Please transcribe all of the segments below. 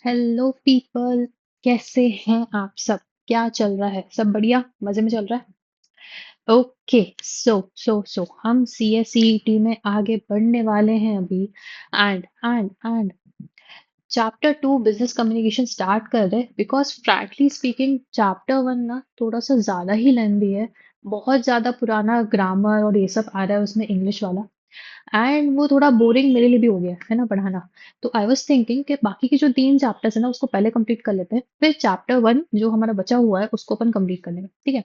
Hello people. कैसे हैं आप सब? क्या चल रहा है? सब बढ़िया मजे में चल रहा है। ओके, सो हम सी एस सी टी में आगे बढ़ने वाले हैं अभी। And chapter two business communication start कर रहे हैं because frankly speaking chapter one ना थोड़ा सा ज्यादा ही लेंदी है। बहुत ज्यादा पुराना ग्रामर और ये सब आ रहा है उसमें, इंग्लिश वाला। एंड वो थोड़ा बोरिंग मेरे लिए भी हो गया है ना पढ़ाना। तो आई वाज थिंकिंग कि बाकी के जो तीन चैप्टर्स है ना उसको पहले कंप्लीट कर लेते हैं, फिर चैप्टर वन जो हमारा बचा हुआ है उसको अपन कंप्लीट कर लेंगे, ठीक है।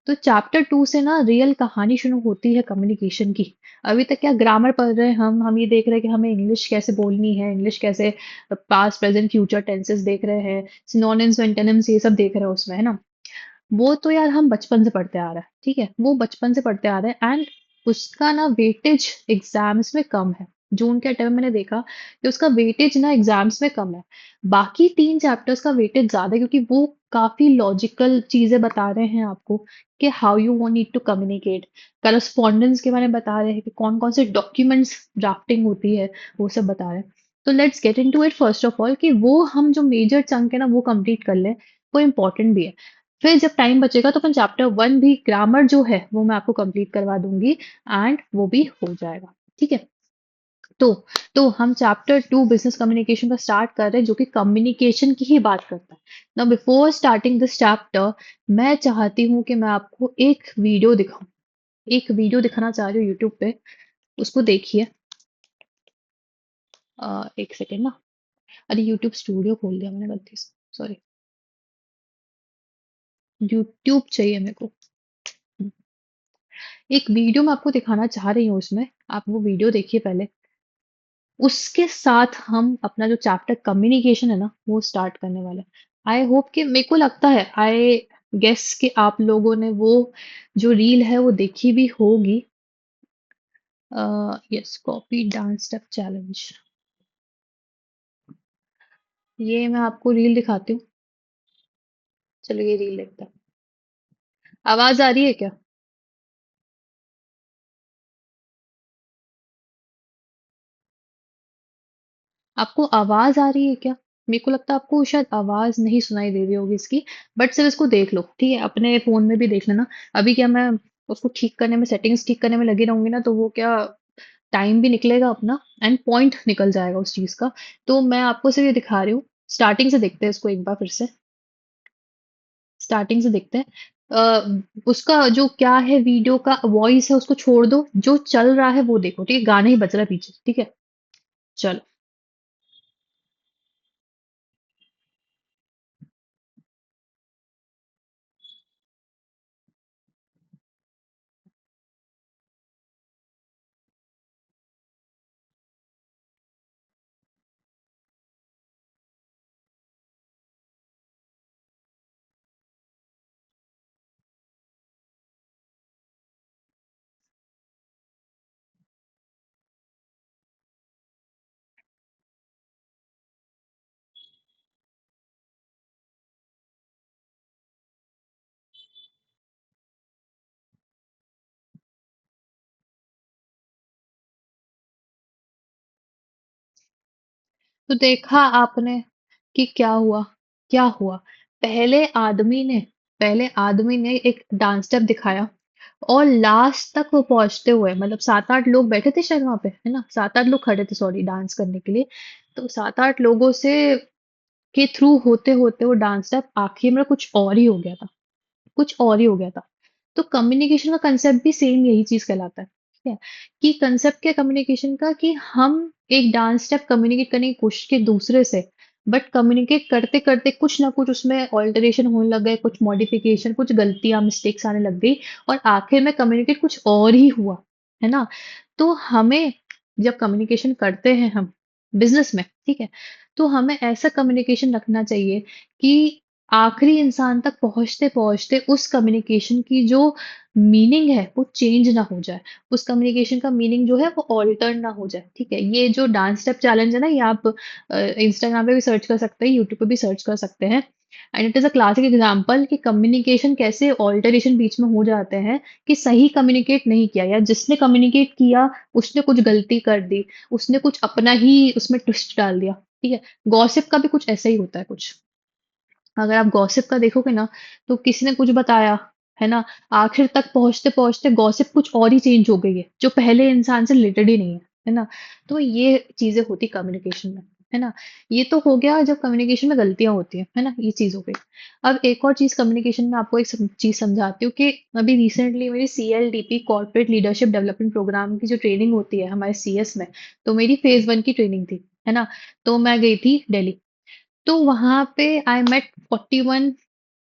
तो चैप्टर टू से ना रियल कहानी शुरू होती है कम्युनिकेशन की। अभी तक क्या ग्रामर पढ़ रहे हैं हम ये देख रहे हैं कि हमें इंग्लिश कैसे बोलनी है, इंग्लिश कैसे पास्ट प्रेजेंट फ्यूचर टेंसेस देख रहे हैं, सिनोनिम्स एंटोनिम्स ये सब देख रहे हैं उसमें, है ना। वो तो यार हम बचपन से पढ़ते आ रहे हैं, ठीक है, वो बचपन से पढ़ते आ रहे हैं। एंड उसका ना वेटेज एग्जाम्स में कम है। जून के टाइम मैंने देखा कि उसका वेटेज ना एग्जाम्स में कम है। बाकी तीन चैप्टर्स का वेटेज ज्यादा है क्योंकि वो काफी लॉजिकल चीजें बता रहे हैं आपको कि how you want need to communicate. Correspondence के बारे में बता रहे हैं कि कौन कौन से डॉक्यूमेंट्स ड्राफ्टिंग होती है, वो सब बता रहे हैं। तो let's get into it first of all कि वो हम जो मेजर चंक है ना वो कंप्लीट कर लें। वो इम्पोर्टेंट भी है। फिर जब टाइम बचेगा तो अपन चैप्टर वन भी ग्रामर जो है वो मैं आपको कंप्लीट करवा दूंगी। एंड वो भी हो जाएगा, ठीक है। तो हम चैप्टर टू बिजनेस कम्युनिकेशन का स्टार्ट कर रहे हैं जो कि कम्युनिकेशन की ही बात करता है। Now before starting this chapter, मैं चाहती हूँ कि मैं आपको एक वीडियो दिखाऊं। एक वीडियो दिखाना चाह रही हूँ यूट्यूब पे। उसको देखिए। एक सेकेंड ना। अरे यूट्यूब स्टूडियो खोल दिया मैंने गलती से, सॉरी। यूट्यूब चाहिए मेरे को। एक वीडियो मैं आपको दिखाना चाह रही हूँ उसमें। आप वो वीडियो देखिए पहले। उसके साथ हम अपना जो चैप्टर कम्युनिकेशन है ना वो स्टार्ट करने वाले हैं। आई होप कि मेरे को लगता है, आई गेस कि आप लोगों ने वो जो रील है वो देखी भी होगी। Yes, copy dance step challenge. ये मैं आपको रील दिखाती हूँ। चलो ये रील देखते हैं। आवाज आ रही है क्या? आपको आवाज आ रही है क्या? मेरे को लगता है आपको शायद आवाज नहीं सुनाई दे रही होगी इसकी। बट सिर्फ इसको देख लो, ठीक है, अपने फोन में भी देख लेना। अभी क्या मैं उसको ठीक करने में, सेटिंग्स ठीक करने में लगी रहूंगी ना, तो वो क्या टाइम भी निकलेगा अपना एंड पॉइंट निकल जाएगा उस चीज का। तो मैं आपको सिर्फ ये दिखा रही हूँ। स्टार्टिंग से देखते हैं इसको एक बार फिर से। स्टार्टिंग से देखते हैं। उसका जो क्या है, वीडियो का वॉइस है उसको छोड़ दो, जो चल रहा है वो देखो, ठीक है, गाना ही बज रहा है पीछे, ठीक है। चलो। तो देखा आपने कि क्या हुआ? क्या हुआ? पहले आदमी ने पहले आदमी ने एक डांस स्टेप दिखाया। और लास्ट तक वो पहुंचते हुए, मतलब सात आठ लोग बैठे थे शायद वहां पे, है ना, सात आठ लोग खड़े थे, सॉरी, डांस करने के लिए। तो सात आठ लोगों से के थ्रू होते होते वो डांस स्टेप आखिर में कुछ और ही हो गया था। कुछ और ही हो गया था। तो कम्युनिकेशन का कंसेप्ट भी सेम यही चीज कहलाता है, ठीक है। कि कंसेप्ट क्या कम्युनिकेशन का, कि हम एक डांस स्टेप कम्युनिकेट करने की कोशिश की दूसरे से। बट कम्युनिकेट करते करते कुछ ना कुछ उसमें ऑल्टरेशन होने लग गए, कुछ मॉडिफिकेशन, कुछ गलतियां, मिस्टेक्स आने लग गई। और आखिर में कम्युनिकेट कुछ और ही हुआ, है ना। तो हमें जब कम्युनिकेशन करते हैं हम बिजनेस में, ठीक है, तो हमें ऐसा कम्युनिकेशन रखना चाहिए कि आखिरी इंसान तक पहुंचते पहुंचते उस कम्युनिकेशन की जो मीनिंग है वो चेंज ना हो जाए। उस कम्युनिकेशन का मीनिंग जो है वो ऑल्टर ना हो जाए, ठीक है। ये जो डांस स्टेप चैलेंज है ना, ये आप इंस्टाग्राम पे भी सर्च कर सकते हैं, यूट्यूब पे भी सर्च कर सकते हैं। And it is a classic example कि कम्युनिकेशन कैसे ऑल्टरेशन बीच में हो जाते हैं। कि सही कम्युनिकेट नहीं किया, या जिसने कम्युनिकेट किया उसने कुछ गलती कर दी, उसने कुछ अपना ही उसमें ट्विस्ट डाल दिया। ठीक है? गॉसिप का भी कुछ ऐसा ही होता है कुछ। अगर आप गॉसिप का देखोगे ना, तो किसी ने कुछ बताया, है ना? आखिर तक पहुँचते-पहुँचते गॉसिप कुछ और ही चेंज हो गई है, जो पहले इंसान से रिलेटेड ही नहीं है ना? तो ये चीज़ें होती कम्युनिकेशन में, है ना? ये तो हो गया जब कम्युनिकेशन में गलतियाँ होती हैं, है ना? ये चीज़ हो गई। अब एक और चीज़ कम्युनिकेशन में आपको एक चीज़ समझाती हूँ कि अभी रिसेंटली मेरी सीएलडीपी कॉर्पोरेट लीडरशिप डेवलपमेंट प्रोग्राम की जो ट्रेनिंग होती है हमारे सीएस में, तो मेरी फेज़ 1 की ट्रेनिंग थी, है ना? तो मैं गई थी दिल्ली। तो वहाँ पे आई मेट 41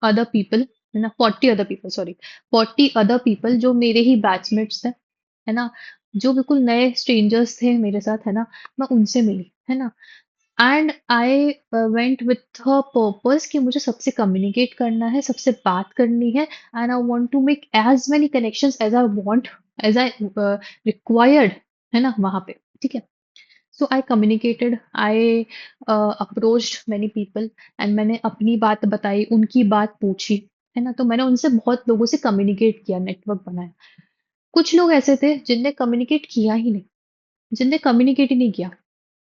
अदर पीपल, है ना? 40 other people, sorry, 40 other people जो मेरे ही बैचमेट्स थे, है ना? जो बिल्कुल नए स्ट्रेंजर्स थे मेरे साथ, है ना? मैं उनसे मिली, है ना? And I went with a purpose कि मुझे सबसे कम्युनिकेट करना है, सबसे बात करनी है, and I want to make as many connections as I want, as I required, है ना? वहाँ पे, ठीक है? So I communicated, I approached many people, and मैंने अपनी बात बताई, उनकी बात पूछी, है ना? तो मैंने उनसे बहुत लोगों से कम्युनिकेट किया, नेटवर्क बनाया। कुछ लोग ऐसे थे जिनने कम्युनिकेट किया ही नहीं, जिनने कम्युनिकेट ही नहीं किया।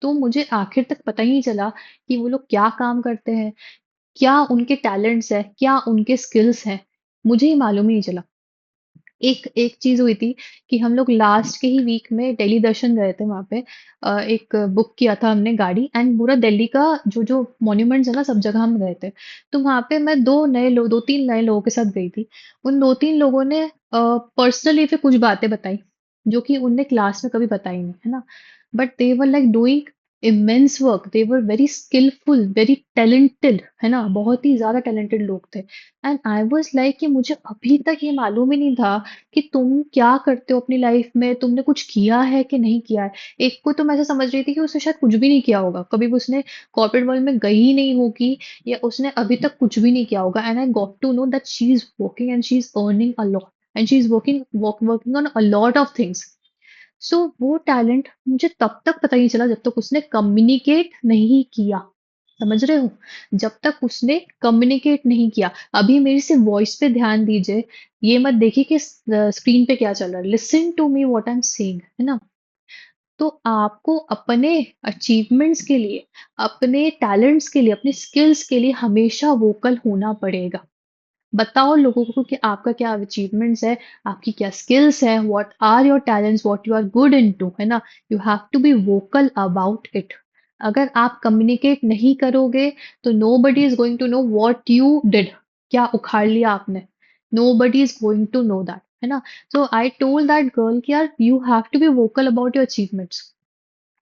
तो मुझे आखिर तक पता ही नहीं चला कि वो लोग क्या काम करते हैं, क्या उनके टैलेंट्स है, क्या उनके स्किल्स हैं, मुझे ही मालूम ही नहीं चला। एक एक चीज़ हुई थी कि हम लोग लास्ट के ही वीक में दिल्ली दर्शन गए थे वहाँ पे। एक बुक किया था हमने गाड़ी, एंड पूरा दिल्ली का जो मॉन्यूमेंट्स है ना, सब जगह हम गए थे। तो वहाँ पे मैं 2-3 नए लोगों के साथ गई थी। उन 2-3 लोगों ने पर्सनली फिर कुछ बातें बताई, जो कि उनने क्लास में कभी बताई नहीं, है ना? But they were like doing immense work, they were very skilful, very talented, है ना? बहुत ही ज़्यादा टैलेंटेड लोग थे। एंड आई वाज़ लाइक कि मुझे अभी तक ये मालूम ही नहीं था कि तुम क्या करते हो अपनी लाइफ में, तुमने कुछ किया है कि नहीं किया है। एक को तो मैं ऐसा समझ रही थी कि उसने शायद कुछ भी नहीं किया होगा, कभी भी उसने कॉर्पोरेट वर्ल्ड में गई ही नहीं होगी, या उसने अभी तक कुछ भी नहीं किया होगा। And I got to know that she is working and she is earning a lot, and she is working on a lot of things. So वो टैलेंट मुझे तब तक पता नहीं चला जब तक उसने कम्युनिकेट नहीं किया। समझ रहे हो? जब तक उसने कम्युनिकेट नहीं किया। अभी मेरी सिर्फ वॉइस पे ध्यान दीजिए। ये मत देखिए कि स्क्रीन पे क्या चल रहा है। Listen to me what I am saying, है ना? तो आपको अपने अचीवमेंट्स के लिए, अपने टैलेंट्स के लिए, अपने स्किल्स के लिए हमेशा वोकल होना पड़ेगा। बताओ लोगों को कि आपका क्या अचीवमेंट्स है, आपकी क्या स्किल्स है, what are your talents, what you are good into, है ना? You have to be vocal about it. अगर आप कम्युनिकेट नहीं करोगे, तो nobody is going to know what you did, क्या उखाड़ लिया आपने। Nobody is going to know that, है ना? So I told that girl कि यार you have to be vocal about your achievements.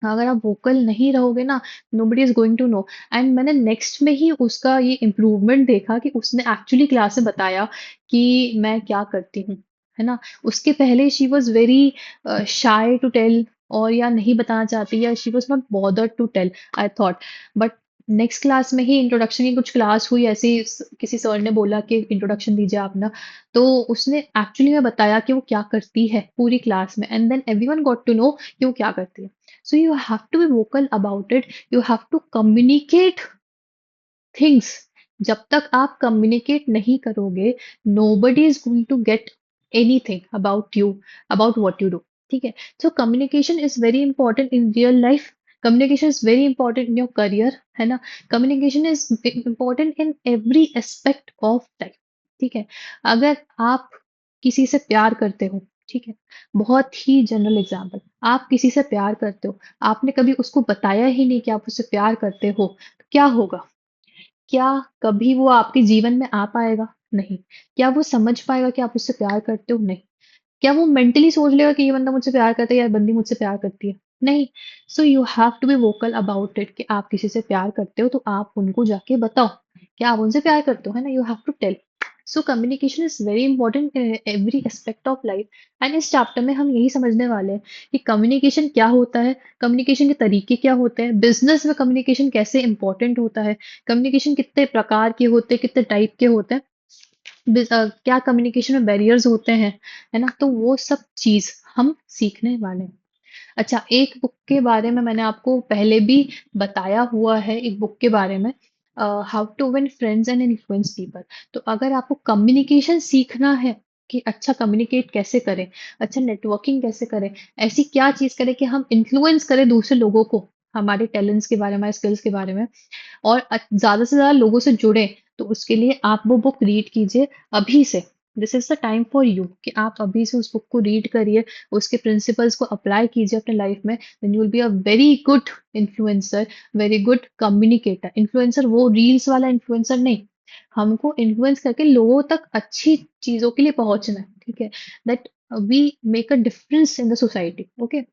अगर आप वोकल नहीं रहोगे ना, nobody is going to know. And मैंने नेक्स्ट में ही उसका ये इम्प्रूवमेंट देखा कि उसने एक्चुअली क्लास में बताया कि मैं क्या करती हूँ, है ना? उसके पहले she was very shy to tell, और या नहीं बताना चाहती, या she was not bothered to tell, I thought. But next class में ही इंट्रोडक्शन की कुछ क्लास हुई, ऐसे ही किसी सर ने बोला कि इंट्रोडक्शन दीजिए आप ना। तो उसने एक्चुअली में बताया कि वो क्या करती है पूरी क्लास में, and then everyone got to know कि वो क्या करती है। So you have to be vocal about it. You have to communicate things. जब तक आप communicate नहीं करोगे, nobody is going to get anything about you, about what you do. ठीक है? So communication is very important in real life. Communication is very important in your career, है ना? Communication is important in every aspect of life. ठीक है? अगर आप किसी से प्यार करते हो, ठीक है? बहुत ही जनरल एग्जाम्पल, आप किसी से प्यार करते हो, आपने कभी उसको बताया ही नहीं कि आप उससे प्यार करते हो, तो क्या होगा? क्या कभी वो आपके जीवन में आ पाएगा? नहीं। क्या वो समझ पाएगा कि आप उससे प्यार करते हो? नहीं। क्या वो मेंटली सोच लेगा कि ये बंदा मुझसे प्यार करता है या ये बंदी मुझसे प्यार करती है? नहीं। So you have to be vocal about it कि आप किसी से प्यार करते हो, तो आप उनको जाके बताओ कि आप उनसे प्यार करते हो, है ना? You have to tell. So communication is very important in every aspect of life. And इस चैप्टर में हम यही समझने वाले हैं कि कम्युनिकेशन क्या होता है, कम्युनिकेशन के तरीके क्या होते हैं, बिजनेस में कम्युनिकेशन कैसे इंपॉर्टेंट होता है, कम्युनिकेशन कितने प्रकार के होते हैं, कितने टाइप के होते हैं, क्या कम्युनिकेशन में बैरियर्स होते हैं, है ना? तो वो सब चीज हम सीखने वाले हैं। अच्छा, एक बुक के बारे में मैंने आपको पहले भी बताया हुआ है, एक बुक के बारे में, how to win friends and influence people. तो अगर आपको कम्युनिकेशन सीखना है कि अच्छा कम्युनिकेट कैसे करें, अच्छा नेटवर्किंग कैसे करें, ऐसी क्या चीज करें कि हम इन्फ्लुएंस करें दूसरे लोगों को, हमारे टैलेंट्स के बारे में, हमारे स्किल्स के बारे में और ज़्यादा से ज़्यादा लोगों से जुड़े, तो उसके लिए आप वो बुक रीड कीजिए अभी से। This is the time for you कि आप अभी से उस बुक को रीड करिए, उसके प्रिंसिपल्स को अप्लाई कीजिए अपने लाइफ में, then you will be a very good influencer, very good communicator. Influencer वो रील्स वाला इन्फ्लुएंसर नहीं, हमको इन्फ्लुएंस करके लोगों तक अच्छी चीज़ों के लिए पहुँचना है, ठीक है? That we make a difference in the society, okay?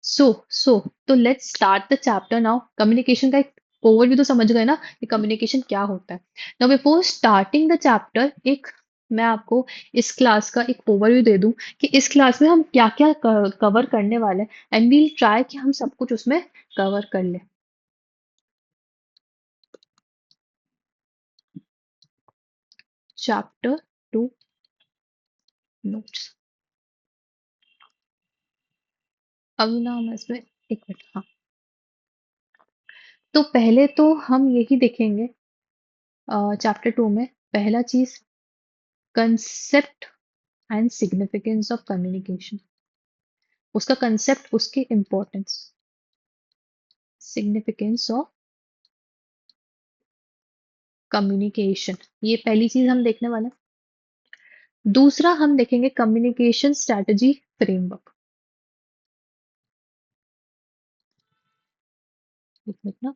So तो let's start the chapter now. Communication का एक ओवरव्यू तो समझ गए ना कि कम्युनिकेशन क्या होता है। Now before starting the chapter, एक मैं आपको इस क्लास का एक ओवरव्यू दे दूं कि इस क्लास में हम क्या क्या कवर करने वाले हैं, एंड वील ट्राई कि हम सब कुछ उसमें कवर कर लें। Chapter 2 notes. अब ना हम इसमें एक मिनट, हाँ। तो पहले तो हम यही देखेंगे चैप्टर 2 में, पहला चीज concept and significance of communication, उसका कंसेप्ट, उसकी इंपॉर्टेंस, सिग्निफिकेंस ऑफ कम्युनिकेशन, ये पहली चीज हम देखने वाले हैं। दूसरा हम देखेंगे कम्युनिकेशन स्ट्रेटजी फ्रेमवर्क। एक मिनट ना,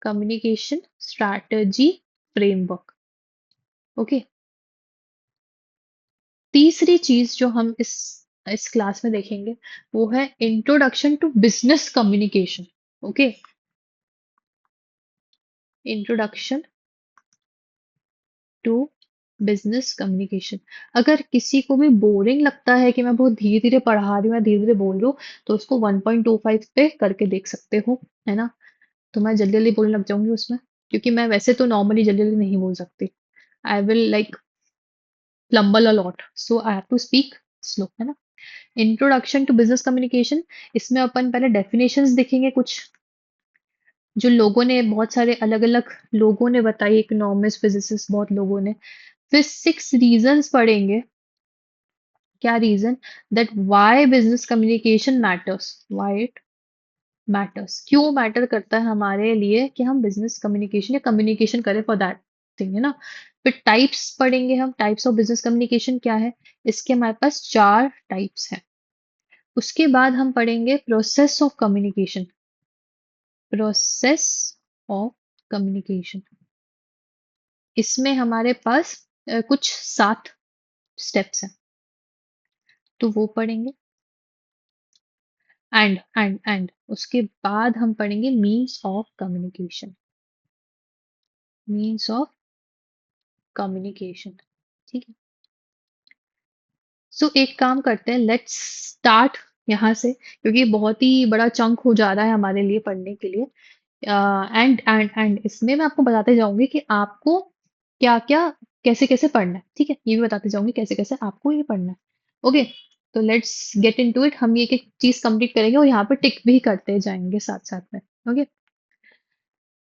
कम्युनिकेशन स्ट्रेटजी फ्रेमवर्क, ओके। तीसरी चीज जो हम इस क्लास में देखेंगे वो है introduction to business communication, okay. Introduction to business communication. अगर किसी को भी बोरिंग लगता है कि मैं बहुत धीरे धीरे पढ़ा रही हूँ या धीरे धीरे बोल रही हूँ, तो उसको 1.25 पे करके देख सकते हो, है ना? तो मैं जल्दी जल्दी बोलने लग जाऊंगी उसमें, क्योंकि मैं वैसे तो नॉर्मली जल्दी जल्दी नहीं बोल सकती। I will like fumble a lot, so I have to speak slow, है ना? इंट्रोडक्शन टू बिजनेस कम्युनिकेशन, इसमें अपन पहले डेफिनेशंस देखेंगे कुछ, जो लोगों ने, बहुत सारे अलग अलग लोगों ने बताई, इकोनॉमिस्ट, फिजिसिस्ट, बहुत लोगों ने। फिर 6 रीजंस पढ़ेंगे। क्या reason? That why business communication matters, why it matters, क्यों मैटर करता है हमारे लिए कि हम बिजनेस कम्युनिकेशन या कम्युनिकेशन करें फॉर दैट थिंग, है ना? फिर टाइप्स पढ़ेंगे हम, टाइप्स ऑफ बिजनेस कम्युनिकेशन क्या है। इसके हमारे पास 4 टाइप्स हैं। उसके बाद हम पढ़ेंगे process of communication, process of communication. इसमें हमारे पास कुछ 7 स्टेप्स हैं, तो वो पढ़ेंगे। एंड उसके बाद हम पढ़ेंगे means of communication, means of communication, ठीक है। सो एक काम करते हैं, लेट्स स्टार्ट यहाँ से, क्योंकि बहुत ही बड़ा चंक हो जा रहा है हमारे लिए पढ़ने के लिए। एंड इसमें मैं आपको बताते जाऊंगी कि आपको क्या क्या, कैसे कैसे पढ़ना है, ठीक है? ये भी बताते जाऊंगी कैसे कैसे आपको ये पढ़ना है, ओके। तो लेट्स गेट इनटू इट, हम ये एक एक चीज कंप्लीट करेंगे और यहाँ पे टिक भी करते जाएंगे साथ साथ में, ओके।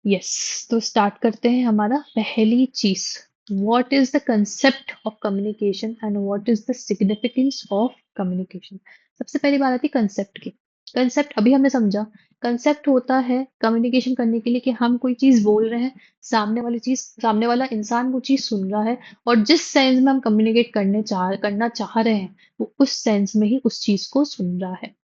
यस, तो स्टार्ट करते हैं। हमारा पहली चीज, what is the concept of communication and what is the significance of communication. सबसे पहली बात आती है कंसेप्ट की। कंसेप्ट अभी हमने समझा। कंसेप्ट होता है कम्युनिकेशन करने के लिए कि हम कोई चीज बोल रहे हैं, सामने वाला इंसान वो चीज सुन रहा है, और जिस सेंस में हम कम्युनिकेट करना चाह रहे हैं, वो उस सेंस में ही उस चीज को सुन रहा है।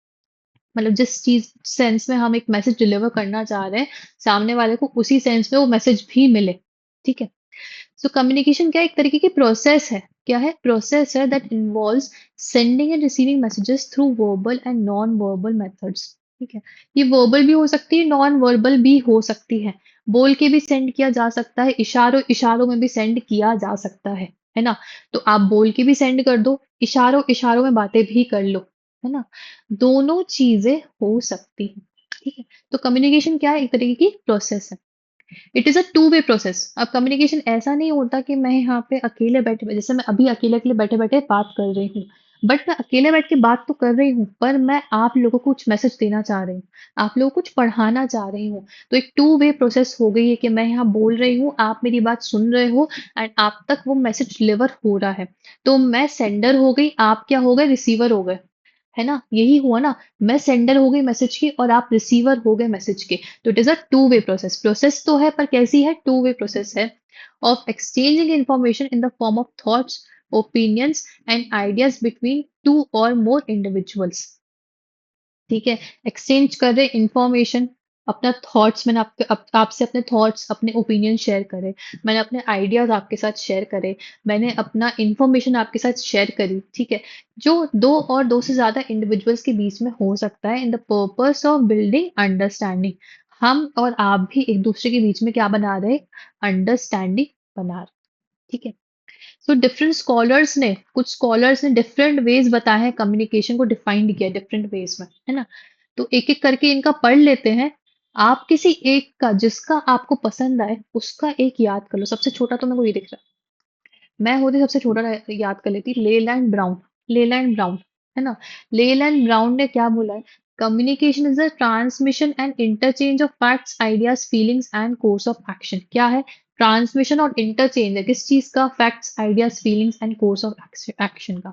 मतलब जिस चीज सेंस में हम एक मैसेज डिलीवर करना चाह रहे हैं, सामने वाले को उसी सेंस में वो मैसेज भी मिले, ठीक है। सो कम्युनिकेशन क्या है? एक तरीके की प्रोसेस है। क्या है? प्रोसेस है that involves sending end receiving messages through verbal and non verbal methods, ठीक है। ये वर्बल भी हो सकती है, नॉन वर्बल भी हो सकती है। बोल के भी सेंड किया जा सकता है, इशारों इशारों में भी सेंड किया जा सकता है ना? तो आप बोल के भी सेंड कर दो, इशारों इशारों में बातें भी कर लो, है ना? दोनों चीजें हो सकती हैं, ठीक है। तो कम्युनिकेशन क्या है? एक तरीके की प्रोसेस है। It is a two way process. अब कम्युनिकेशन ऐसा नहीं होता कि मैं यहाँ पे अकेले बैठे, जैसे मैं अभी अकेले अकेले बैठे बैठे बात कर रही हूँ, बट मैं अकेले बैठ के बात तो कर रही हूँ, पर मैं आप लोगों को कुछ मैसेज देना चाह रही हूँ, आप लोगों को कुछ पढ़ाना चाह रही हूँ। तो एक टू वे प्रोसेस हो गई है कि मैं यहाँ बोल रही हूँ, आप मेरी बात सुन रहे हो, एंड आप तक वो मैसेज डिलीवर हो रहा है। तो मैं सेंडर हो गई, आप क्या हो गए? रिसीवर हो गए, है ना? यही हुआ ना, मैं सेंडर हो गई मैसेज की और आप रिसीवर हो गए मैसेज के। तो it is a two way process. Process तो है पर कैसी है? टू वे प्रोसेस है of exchanging information in the form of thoughts, opinions and ideas between two और मोर इंडिविजुअल्स। ठीक है, एक्सचेंज कर रहे इंफॉर्मेशन, अपना थॉट्स, मैंने आपसे अपने थॉट्स, अपने ओपिनियन शेयर करे, मैंने अपने आइडियाज आपके साथ शेयर करे, मैंने अपना इंफॉर्मेशन आपके साथ शेयर करी। ठीक है, जो दो और दो से ज्यादा इंडिविजुअल्स के बीच में हो सकता है in the purpose of building understanding. हम और आप भी एक दूसरे के बीच में क्या बना रहे? अंडरस्टैंडिंग बना रहे। ठीक है, सो डिफरेंट स्कॉलर्स ने, कुछ स्कॉलर्स ने डिफरेंट वेज बताए हैं, कम्युनिकेशन को डिफाइंड किया डिफरेंट वेज में, है ना? तो एक एक करके इनका पढ़ लेते हैं। आप किसी एक का, जिसका आपको पसंद आए, उसका एक याद कर लो। सबसे छोटा तो मेरे को ये दिख रहा है, मैं होती सबसे छोटा याद कर लेती, लेलैंड ब्राउन। लेलैंड ब्राउन, है ना? लेलैंड ब्राउन ने क्या बोला है? Communication is the transmission and interchange of facts, ideas, feelings and course of action. क्या है? ट्रांसमिशन और इंटरचेंज है किस चीज का? Facts, ideas, feelings and course of action का।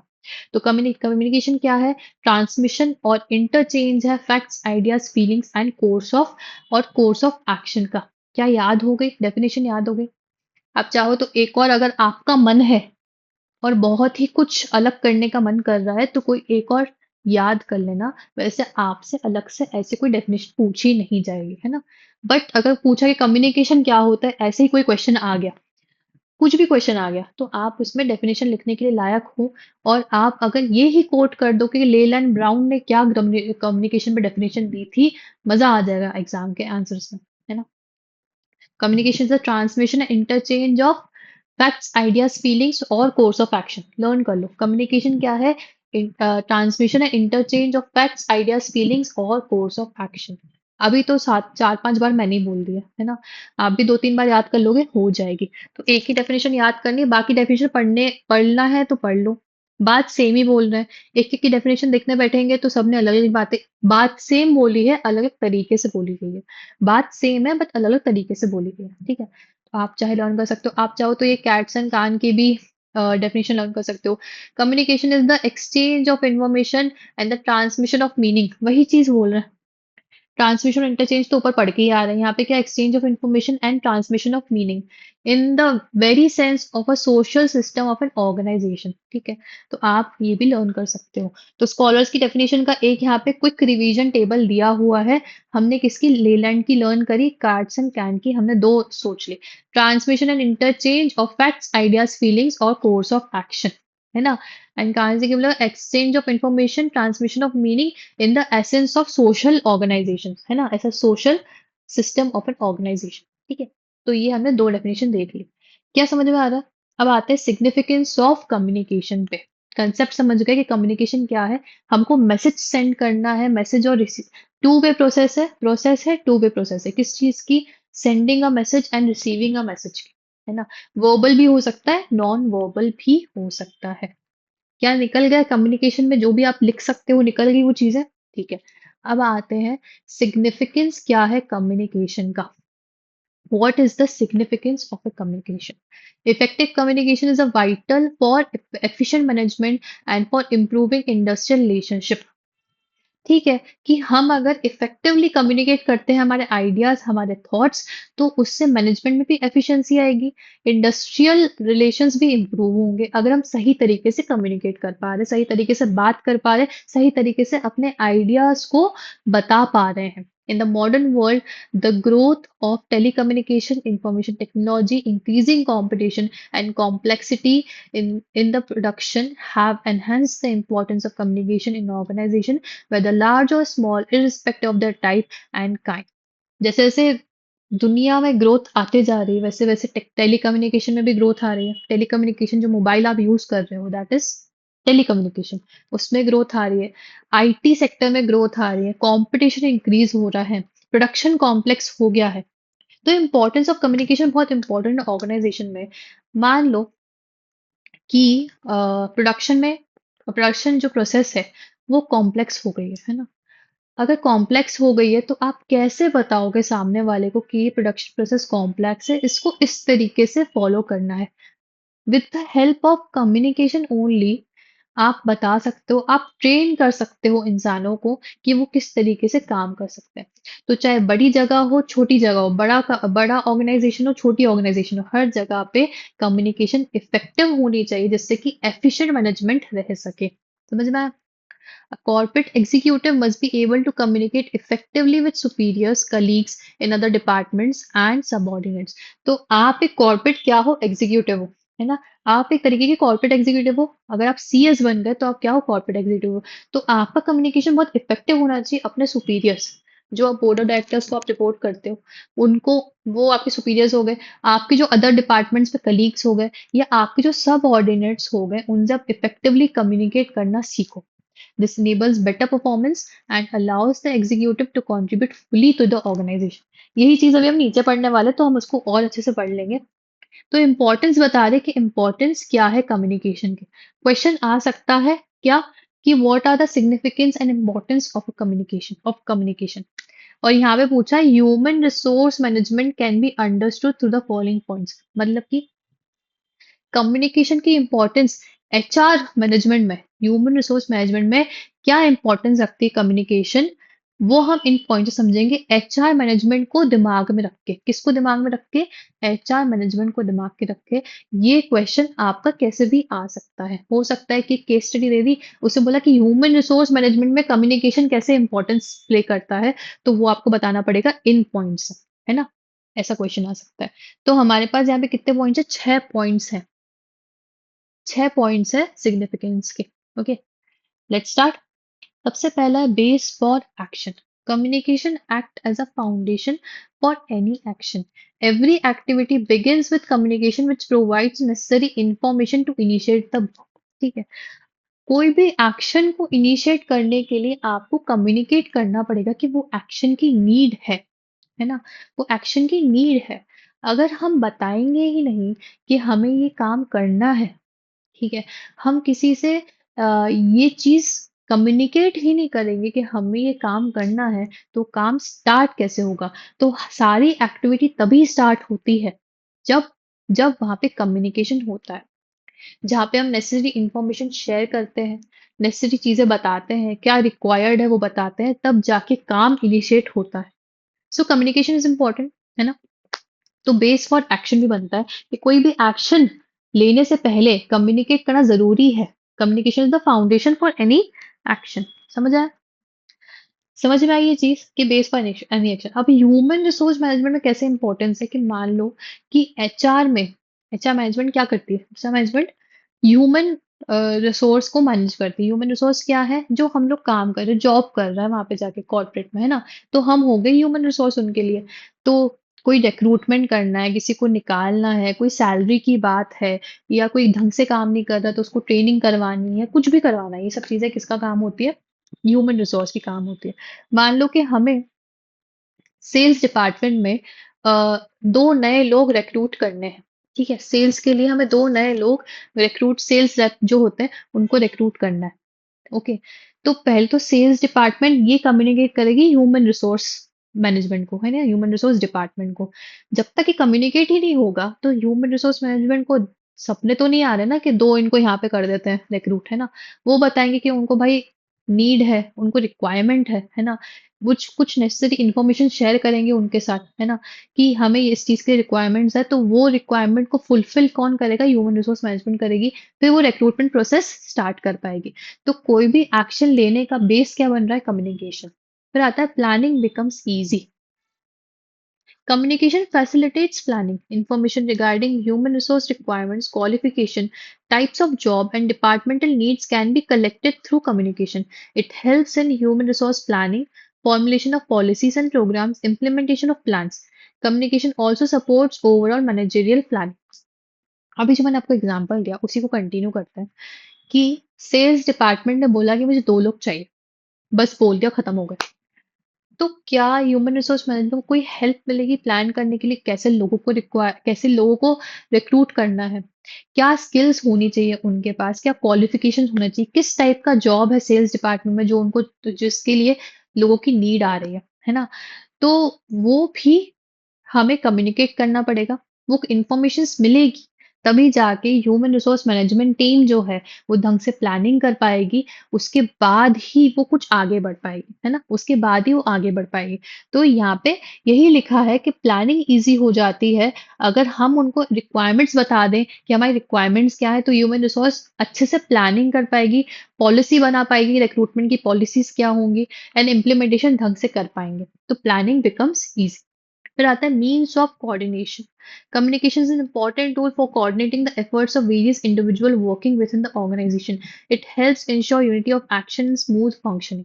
तो कम्युनिकेशन क्या है? ट्रांसमिशन और इंटरचेंज है facts, ideas, feelings and course of action का। क्या याद हो गई? डेफिनेशन याद हो गई? आप चाहो तो एक और, अगर आपका मन है और बहुत ही कुछ अलग करने का मन कर रहा है, तो कोई एक और याद कर लेना। वैसे आपसे अलग से ऐसे कोई डेफिनेशन पूछी नहीं जाएगी, है ना? बट अगर पूछा कि कम्युनिकेशन क्या होता है, ऐसे ही कोई क्वेश्चन आ गया, कुछ भी क्वेश्चन आ गया, तो आप उसमें डेफिनेशन लिखने के लिए लायक हो। और आप अगर ये ही कोट कर दो कि लेलैंड ब्राउन ने क्या कम्युनिकेशन में डेफिनेशन दी थी, मजा आ जाएगा एग्जाम के आंसर्स में, है ना? Communication is the transmission and interchange of facts, ideas, feelings और कोर्स ऑफ एक्शन। लर्न कर लो, कम्युनिकेशन क्या है? Transmission and interchange of facts, ideas, feelings और कोर्स ऑफ एक्शन। अभी तो सात चार पांच बार मैंने ही बोल दिया, है ना? आप भी दो तीन बार याद कर लोगे, हो जाएगी। तो एक ही डेफिनेशन याद करनी है, बाकी डेफिनेशन पढ़ना है तो पढ़ लो। बात सेम ही बोल रहे हैं। एक एक की डेफिनेशन देखने बैठेंगे तो सबने अलग अलग बातें, बात सेम बोली है, अलग अलग तरीके से बोली गई है। बात सेम है बट अलग अलग तरीके से बोली गई है। ठीक है, तो आप चाहे लर्न कर सकते हो। आप चाहो तो ये कैट्स एंड कान की भी डेफिनेशन लर्न कर सकते हो। Communication is the exchange of information and the transmission of meaning. वही चीज बोल रहे हैं। ट्रांसमिशन और इंटरचेंज तो ऊपर पढ़ के ही आ रहे हैं। यहाँ पे क्या? Exchange of information and transmission of meaning in the very sense of a social system of an organization. ठीक है, तो आप ये भी लर्न कर सकते हो। तो स्कॉलर्स की डेफिनेशन का एक यहाँ पे क्विक रिवीजन टेबल दिया हुआ है। हमने किसकी? लेलैंड की लर्न करी, कार्ड्स एंड कैन की हमने दो सोच ली। Transmission and interchange of facts, ideas, feelings और कोर्स ऑफ एक्शन, है ना? एंड कहानी से मतलब exchange of information, transmission of meaning in the essence of social organization, है ना? ऐसा social system of an organization. ठीक है, तो ये हमने दो डेफिनेशन देख ली। क्या समझ में आ रहा है? अब आते हैं सिग्निफिकेंस ऑफ कम्युनिकेशन पे। कंसेप्ट समझ गए कि कम्युनिकेशन क्या है? हमको मैसेज सेंड करना है, मैसेज और रिसीव। टू वे प्रोसेस है, टू वे प्रोसेस है किस चीज की? Sending a message and receiving a message की, है ना? वर्बल भी हो सकता है, नॉन वर्बल भी हो सकता है। क्या निकल गया? कम्युनिकेशन में जो भी आप लिख सकते हो निकल गई वो चीजें। ठीक है, अब आते हैं सिग्निफिकेंस क्या है कम्युनिकेशन का। What is the significance of a communication? Effective communication is a vital for efficient management and for improving industrial relationship. ठीक है, कि हम अगर इफेक्टिवली कम्युनिकेट करते हैं हमारे आइडियाज, हमारे थॉट्स, तो उससे मैनेजमेंट में भी एफिशिएंसी आएगी, इंडस्ट्रियल रिलेशंस भी इंप्रूव होंगे। अगर हम सही तरीके से कम्युनिकेट कर पा रहे, सही तरीके से बात कर पा रहे, सही तरीके से अपने आइडियाज को बता पा रहे हैं। In the modern world, the growth of telecommunication, information technology, increasing competition and complexity in the production have enhanced the importance of communication in organization, whether large or small, irrespective of their type and kind. जैसे जैसे दुनिया में growth आते जा रही है, वैसे वैसे टेलीकम्युनिकेशन में भी ग्रोथ आ रही है। टेलीकम्युनिकेशन जो मोबाइल आप यूज कर रहे हो, दैट इज टेलीकम्युनिकेशन, उसमें ग्रोथ आ रही है। आईटी सेक्टर में ग्रोथ आ रही है, कंपटीशन इंक्रीज हो रहा है, प्रोडक्शन कॉम्प्लेक्स हो गया है। तो इम्पोर्टेंस ऑफ कम्युनिकेशन बहुत इंपॉर्टेंट है ऑर्गेनाइजेशन में। मान लो कि प्रोडक्शन जो प्रोसेस है वो कॉम्प्लेक्स हो गई है ना? अगर कॉम्प्लेक्स हो गई है तो आप कैसे बताओगे सामने वाले को कि ये प्रोडक्शन प्रोसेस कॉम्प्लेक्स है, इसको इस तरीके से फॉलो करना है? With the help of communication only, आप बता सकते हो, आप ट्रेन कर सकते हो इंसानों को कि वो किस तरीके से काम कर सकते हैं। तो चाहे बड़ी जगह हो, छोटी जगह हो, बड़ा ऑर्गेनाइजेशन हो, छोटी ऑर्गेनाइजेशन हो, हर जगह पे कम्युनिकेशन इफेक्टिव होनी चाहिए जिससे कि एफिशिएंट मैनेजमेंट रह सके। समझ में आया? A corporate executive must be able to communicate effectively with superiors, colleagues in other departments and subordinates. तो आप एक कॉर्पोरेट क्या हो? एग्जीक्यूटिव हो, है ना? आप एक तरीके के कॉर्पोरेट एग्जीक्यूटिव हो। अगर आप सीएस बन गए तो आप क्या हो? कॉर्पोरेट एग्जीक्यूटिव हो। तो आपका कम्युनिकेशन बहुत इफेक्टिव होना चाहिए अपने सुपीरियर्स, जो आप बोर्ड ऑफ डायरेक्टर्स को आप रिपोर्ट करते हो, उनको, वो आपके सुपीरियर्स हो गए, आपके जो अदर डिपार्टमेंट्स में कलीग्स हो गए, या आपके जो सब ऑर्डिनेट्स हो गए, उनसे आप इफेक्टिवली कम्युनिकेट करना सीखो। This enables better performance and allows the executive to contribute fully to the organization. यही चीज अभी हम नीचे पढ़ने वाले तो हम उसको और अच्छे से पढ़ लेंगे। तो इम्पोर्टेंस बता रहे कि इम्पोर्टेंस क्या है कम्युनिकेशन की। क्वेश्चन आ सकता है क्या कि what are the significance and importance of communication. और यहाँ पे पूछा human resource management can be understood through the following points, मतलब कि कम्युनिकेशन की इंपॉर्टेंस एचआर मैनेजमेंट में, ह्यूमन रिसोर्स मैनेजमेंट में क्या इंपॉर्टेंस रखती है कम्युनिकेशन, वो हम इन पॉइंट से समझेंगे एचआर मैनेजमेंट को दिमाग में रख के। किसको दिमाग में रख के? एचआर मैनेजमेंट को दिमाग के रख के। ये क्वेश्चन आपका कैसे भी आ सकता है। हो सकता है कि केस स्टडी दे दी, उसे बोला कि ह्यूमन रिसोर्स मैनेजमेंट में कम्युनिकेशन कैसे इंपॉर्टेंस प्ले करता है, तो वो आपको बताना पड़ेगा इन पॉइंट्स, है ना? ऐसा क्वेश्चन आ सकता है। तो हमारे पास यहाँ पे कितने पॉइंट्स है? 6 पॉइंट्स हैं। 6 पॉइंट्स है सिग्निफिकेंस के। Okay, let's start. सबसे पहला है base for action. Communication act as a foundation for any action. Every activity begins with communication which provides necessary information to initiate the. ठीक है, कोई भी एक्शन को इनिशिएट करने के लिए आपको कम्युनिकेट करना पड़ेगा कि वो एक्शन की नीड है ना? वो एक्शन की नीड है। अगर हम बताएंगे ही नहीं कि हमें ये काम करना है, ठीक है, हम किसी से ये चीज कम्युनिकेट ही नहीं करेंगे कि हमें ये काम करना है, तो काम स्टार्ट कैसे होगा? तो सारी एक्टिविटी तभी स्टार्ट होती है जब जब वहां पे कम्युनिकेशन होता है, जहाँ पे हम नेसेसरी इंफॉर्मेशन शेयर करते हैं, नेसेसरी चीजें बताते हैं, क्या रिक्वायर्ड है वो बताते हैं, तब जाके काम इनिशिएट होता है। सो कम्युनिकेशन इज इम्पोर्टेंट, है ना? तो बेस फॉर एक्शन भी बनता है कि कोई भी एक्शन लेने से पहले कम्युनिकेट करना जरूरी है। Communication is the foundation for any action. समझ आया? समझ में आई ये चीज कि बेस फॉर एनी एक्शन। अब ह्यूमन रिसोर्स मैनेजमेंट में कैसे इंपॉर्टेंस है कि मान लो कि एचआर में, एचआर मैनेजमेंट क्या करती है? एचआर मैनेजमेंट ह्यूमन रिसोर्स को मैनेज करती है। ह्यूमन रिसोर्स क्या है? जो हम लोग काम कर रहे हैं, जॉब कर रहा है वहां पे जाके कॉर्पोरेट में, है ना? तो हम हो गए ह्यूमन रिसोर्स उनके लिए। तो कोई रिक्रूटमेंट करना है, किसी को निकालना है, कोई सैलरी की बात है, या कोई ढंग से काम नहीं कर रहा तो उसको ट्रेनिंग करवानी है, कुछ भी करवाना है, ये सब चीजें किसका काम होती है? ह्यूमन रिसोर्स की काम होती है। मान लो कि हमें सेल्स डिपार्टमेंट में दो नए लोग रिक्रूट करने हैं। ठीक है, सेल्स के लिए हमें दो नए लोग रिक्रूट, सेल्स रेप जो होते हैं उनको रिक्रूट करना है। ओके, तो पहले तो सेल्स डिपार्टमेंट ये कम्युनिकेट करेगी ह्यूमन रिसोर्स मैनेजमेंट को, है ना, ह्यूमन रिसोर्स डिपार्टमेंट को। जब तक ये कम्युनिकेट ही नहीं होगा तो ह्यूमन रिसोर्स मैनेजमेंट को सपने तो नहीं आ रहे ना कि दो इनको यहाँ पे कर देते हैं रिक्रूट, है ना? वो बताएंगे कि उनको भाई नीड है, उनको रिक्वायरमेंट है ना? कुछ कुछ नेसेसरी इंफॉर्मेशन शेयर करेंगे उनके साथ, है ना, कि हमें इस चीज की रिक्वायरमेंट्स है, तो वो रिक्वायरमेंट को फुलफिल कौन करेगा? ह्यूमन रिसोर्स मैनेजमेंट करेगी। फिर वो रिक्रूटमेंट प्रोसेस स्टार्ट कर पाएगी। तो कोई भी एक्शन लेने का बेस क्या बन रहा है? कम्युनिकेशन। फिर आता है planning becomes easy. Communication facilitates planning. Information regarding human resource requirements, qualification, types of job, and departmental needs can be collected through communication. It helps in human resource planning, formulation of policies and programs, implementation of plans. Communication also supports overall managerial planning. अभी जो मैंने आपको example दिया उसी को continue करते हैं कि सेल्स डिपार्टमेंट ने बोला कि मुझे दो लोग चाहिए, बस बोल दिया, खत्म हो गया। तो क्या ह्यूमन रिसोर्स मैनेजमेंट को कोई हेल्प मिलेगी प्लान करने के लिए? कैसे लोगों को रिक्रूट करना है, क्या स्किल्स होनी चाहिए उनके पास, क्या क्वालिफिकेशन होना चाहिए, किस टाइप का जॉब है सेल्स डिपार्टमेंट में जो उनको, तो जिसके लिए लोगों की नीड आ रही है ना? तो वो भी हमें कम्युनिकेट करना पड़ेगा। वो इंफॉर्मेशन मिलेगी तभी जाके ह्यूमन रिसोर्स मैनेजमेंट टीम जो है वो ढंग से प्लानिंग कर पाएगी। उसके बाद ही वो कुछ आगे बढ़ पाएगी, है ना? उसके बाद ही वो आगे बढ़ पाएगी। तो यहाँ पे यही लिखा है कि प्लानिंग इजी हो जाती है अगर हम उनको रिक्वायरमेंट्स बता दें कि हमारी रिक्वायरमेंट्स क्या है, तो ह्यूमन रिसोर्स अच्छे से प्लानिंग कर पाएगी, पॉलिसी बना पाएगी, रिक्रूटमेंट की पॉलिसीज क्या होंगी एंड इम्प्लीमेंटेशन ढंग से कर पाएंगे। तो प्लानिंग बिकम्स ईजी। फिर आता है means of coordination. Communication is an important tool for coordinating the efforts of various individuals working within the organization. It helps ensure unity of action and smooth functioning.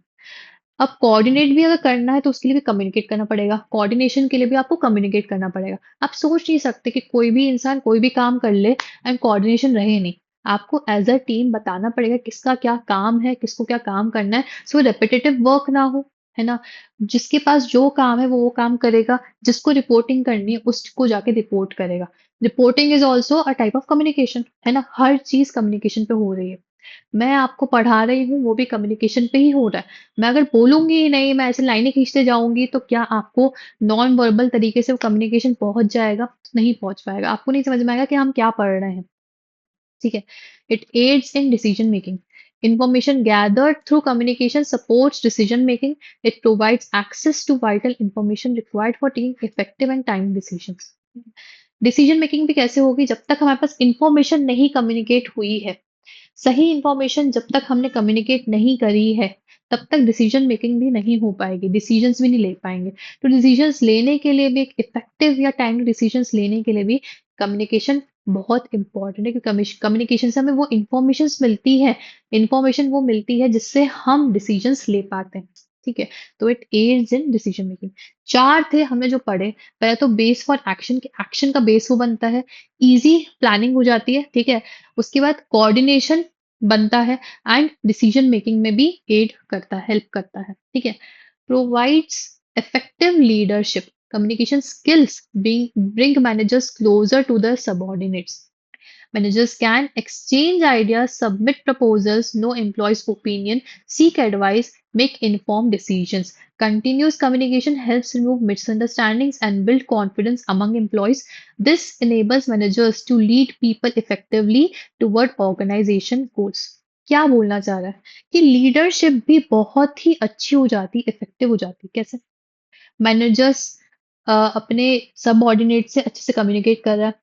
अब coordinate भी अगर करना है तो उसके लिए भी कम्युनिकेट करना पड़ेगा। कोऑर्डिनेशन के लिए भी आपको कम्युनिकेट करना पड़ेगा। आप सोच नहीं सकते कि कोई भी इंसान कोई भी काम कर ले एंड कोऑर्डिनेशन रहे नहीं। आपको एज अ टीम बताना पड़ेगा किसका क्या काम है, किसको क्या काम करना है, सो रेपिटेटिव वर्क ना हो, है ना? जिसके पास जो काम है वो काम करेगा, जिसको रिपोर्टिंग करनी है उसको जाके रिपोर्ट करेगा। Reporting is also a type of communication, है ना? हर चीज कम्युनिकेशन पे हो रही है। मैं आपको पढ़ा रही हूँ वो भी कम्युनिकेशन पे ही हो रहा है। मैं अगर बोलूंगी ही नहीं, मैं ऐसे लाइनें खींचते जाऊंगी तो क्या आपको नॉन वर्बल तरीके से वो कम्युनिकेशन पहुंच जाएगा? नहीं पहुंच पाएगा। आपको नहीं समझ में आएगा कि हम क्या पढ़ रहे हैं। ठीक है। It adds in decision making. Information gathered through communication supports decision making. It provides access to vital information required for taking effective and timely decisions. Decision making भी कैसे होगी? जब तक हमारे पास इंफॉर्मेशन नहीं कम्युनिकेट हुई है, सही इंफॉर्मेशन जब तक हमने कम्युनिकेट नहीं करी है, तब तक डिसीजन मेकिंग भी नहीं हो पाएगी, डिसीजंस भी नहीं ले पाएंगे। तो डिसीजंस लेने के लिए भी, एक इफेक्टिव या टाइमली डिसीजंस लेने के लिए भी कम्युनिकेशन बहुत इंपॉर्टेंट है, क्योंकि कम्युनिकेशन से हमें वो इंफॉर्मेशन वो मिलती है जिससे हम डिसीजंस ले पाते हैं। ठीक है। तो it adds in decision making. चार थे हमने जो पढ़े। पहले तो बेस फॉर एक्शन, के एक्शन का बेस वो बनता है। इजी प्लानिंग हो जाती है। ठीक है। उसके बाद कोऑर्डिनेशन बनता है एंड डिसीजन मेकिंग में भी एड करता है, हेल्प करता है। ठीक है। Provides effective leadership. Communication skills bring managers closer to their subordinates. Managers can exchange ideas, submit proposals, know employees' opinion, seek advice, make informed decisions. Continuous communication helps remove misunderstandings and build confidence among employees. This enables managers to lead people effectively toward organization goals. क्या बोलना चाह रहा है कि leadership भी बहुत ही अच्छी हो जाती, इफेक्टिव हो जाती। कैसे? मैनेजर्स अपने सबऑर्डिनेट से अच्छे से कम्युनिकेट कर रहा है,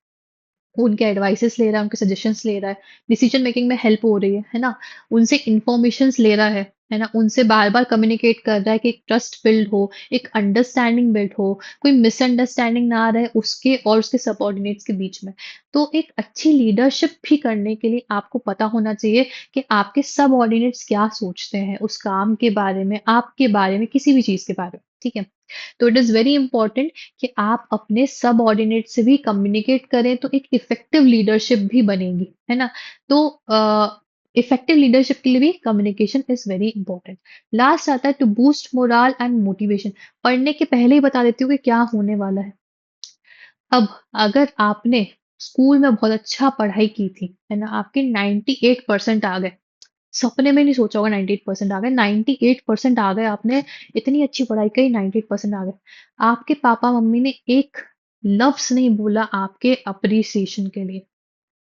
उनके एडवाइसेस ले रहा है, उनके सजेशंस ले रहा है, डिसीजन मेकिंग में हेल्प हो रही है ना? उनसे इन्फॉर्मेशंस ले रहा है ना? उनसे बार-बार कम्युनिकेट कर रहा है कि एक ट्रस्ट बिल्ड हो, एक अंडरस्टैंडिंग बिल्ड हो, कोई मिसअंडरस्टैंडिंग ना रहे उसके और उसके सबऑर्डिनेट्स के बीच में। तो एक अच्छी लीडरशिप भी करने के लिए आपको पता होना चाहिए कि आपके सबऑर्डिनेट्स क्या सोचते हैं उस काम के बारे में, आपके बारे में, किसी भी चीज़ के बारे में। ठीक है? तो इट इज़ वेरी इंपॉर्टेंट कि आप अपने सबऑर्डिनेट से भी कम्युनिकेट करें तो एक इफेक्टिव लीडरशिप भी बनेगी, है ना? तो इफेक्टिव लीडरशिप के लिए भी communication is very important. Last आता है to boost morale and motivation. पढ़ने के पहले ही बता देती हूँ कि क्या होने वाला है। अब अगर आपने स्कूल में बहुत अच्छा पढ़ाई की थी, है ना? आपके 98% आ गए। सपने में नहीं सोचा होगा 98% आ गए, 98% आ गए, आपने इतनी अच्छी पढ़ाई करी, 98% आ गए। आपके पापा मम्मी ने एक लफ्ज नहीं बोला आपके अप्रिसिएशन के लिए,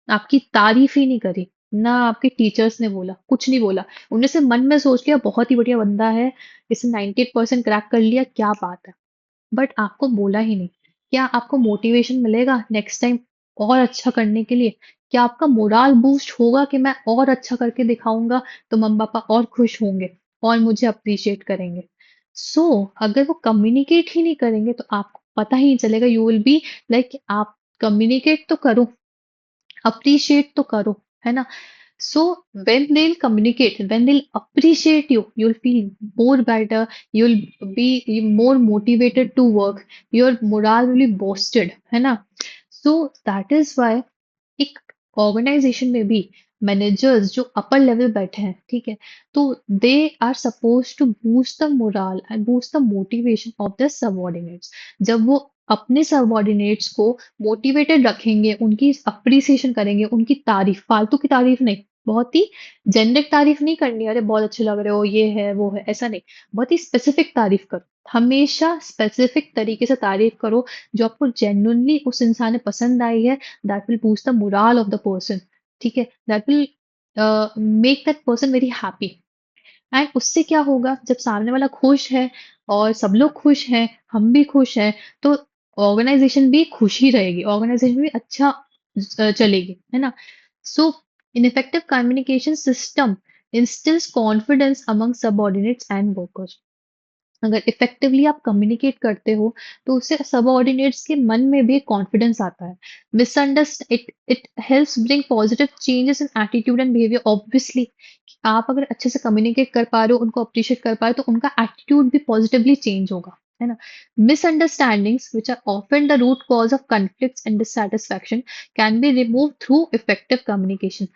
आपकी तारीफ ही नहीं करी, ना आपके टीचर्स ने बोला, कुछ नहीं बोला। उन्होंने सिर्फ मन में सोच लिया बहुत ही बढ़िया बंदा है, इसने 98% क्रैक कर लिया, क्या बात है। बट आपको बोला ही नहीं। क्या आपको मोटिवेशन मिलेगा नेक्स्ट टाइम और अच्छा करने के लिए? क्या आपका मोराल बूस्ट होगा कि मैं और अच्छा करके दिखाऊंगा तो मम्मी पापा और खुश होंगे और मुझे अप्रिशिएट करेंगे? अगर वो कम्युनिकेट ही नहीं करेंगे तो आपको पता ही नहीं चलेगा। यू विल बी लाइक, आप कम्युनिकेट तो करो, अप्रिशिएट तो करो, है ना? So when they'll communicate, when they'll appreciate you, you'll feel more better, you'll be more motivated to work, your morale will be boosted, है ना? So that is why एक ऑर्गेनाइजेशन में भी मैनेजर्स जो अपर लेवल बैठे हैं, ठीक है, तो they are suppose to boost the morale and boost the motivation of the subordinates. जब वो अपने सबऑर्डिनेट्स को मोटिवेटेड रखेंगे, उनकी अप्रिसिएशन करेंगे, उनकी तारीफ, फालतू की तारीफ नहीं, बहुत ही जेनेरिक तारीफ नहीं करनी, अरे बहुत अच्छे लग रहे हो, ये है, वो है, ऐसा नहीं। बहुत ही स्पेसिफिक तारीफ करो। हमेशा स्पेसिफिक तरीके से तारीफ करो, जो आपको जेन्युइनली उस इंसान ने पसंद आई है। That will boost the moral of the person. ठीक है, that will make that person very happy. And उससे क्या होगा, जब सामने वाला खुश है और सब लोग खुश हैं, हम भी खुश हैं, तो ऑर्गेनाइजेशन भी खुश ही रहेगी, ऑर्गेनाइजेशन भी अच्छा चलेगी, है ना। So in effective communication system instills confidence among subordinates and workers। अगर इफेक्टिवली आप कम्युनिकेट करते हो, तो उससे सबऑर्डिनेट्स के मन में भी कॉन्फिडेंस आता है। Misunderstand it it helps bring positive changes in attitude and behaviour. Obviously आप अगर अच्छे से कम्युनिकेट कर पा रहे हो, उनको अप्रिशिएट कर पा रहे हो, तो उनका एटीट्यूड भी पॉजिटिवली चेंज होगा, है ना। Misunderstandings which are often the root cause of conflicts and dissatisfaction can be remove through effective communication.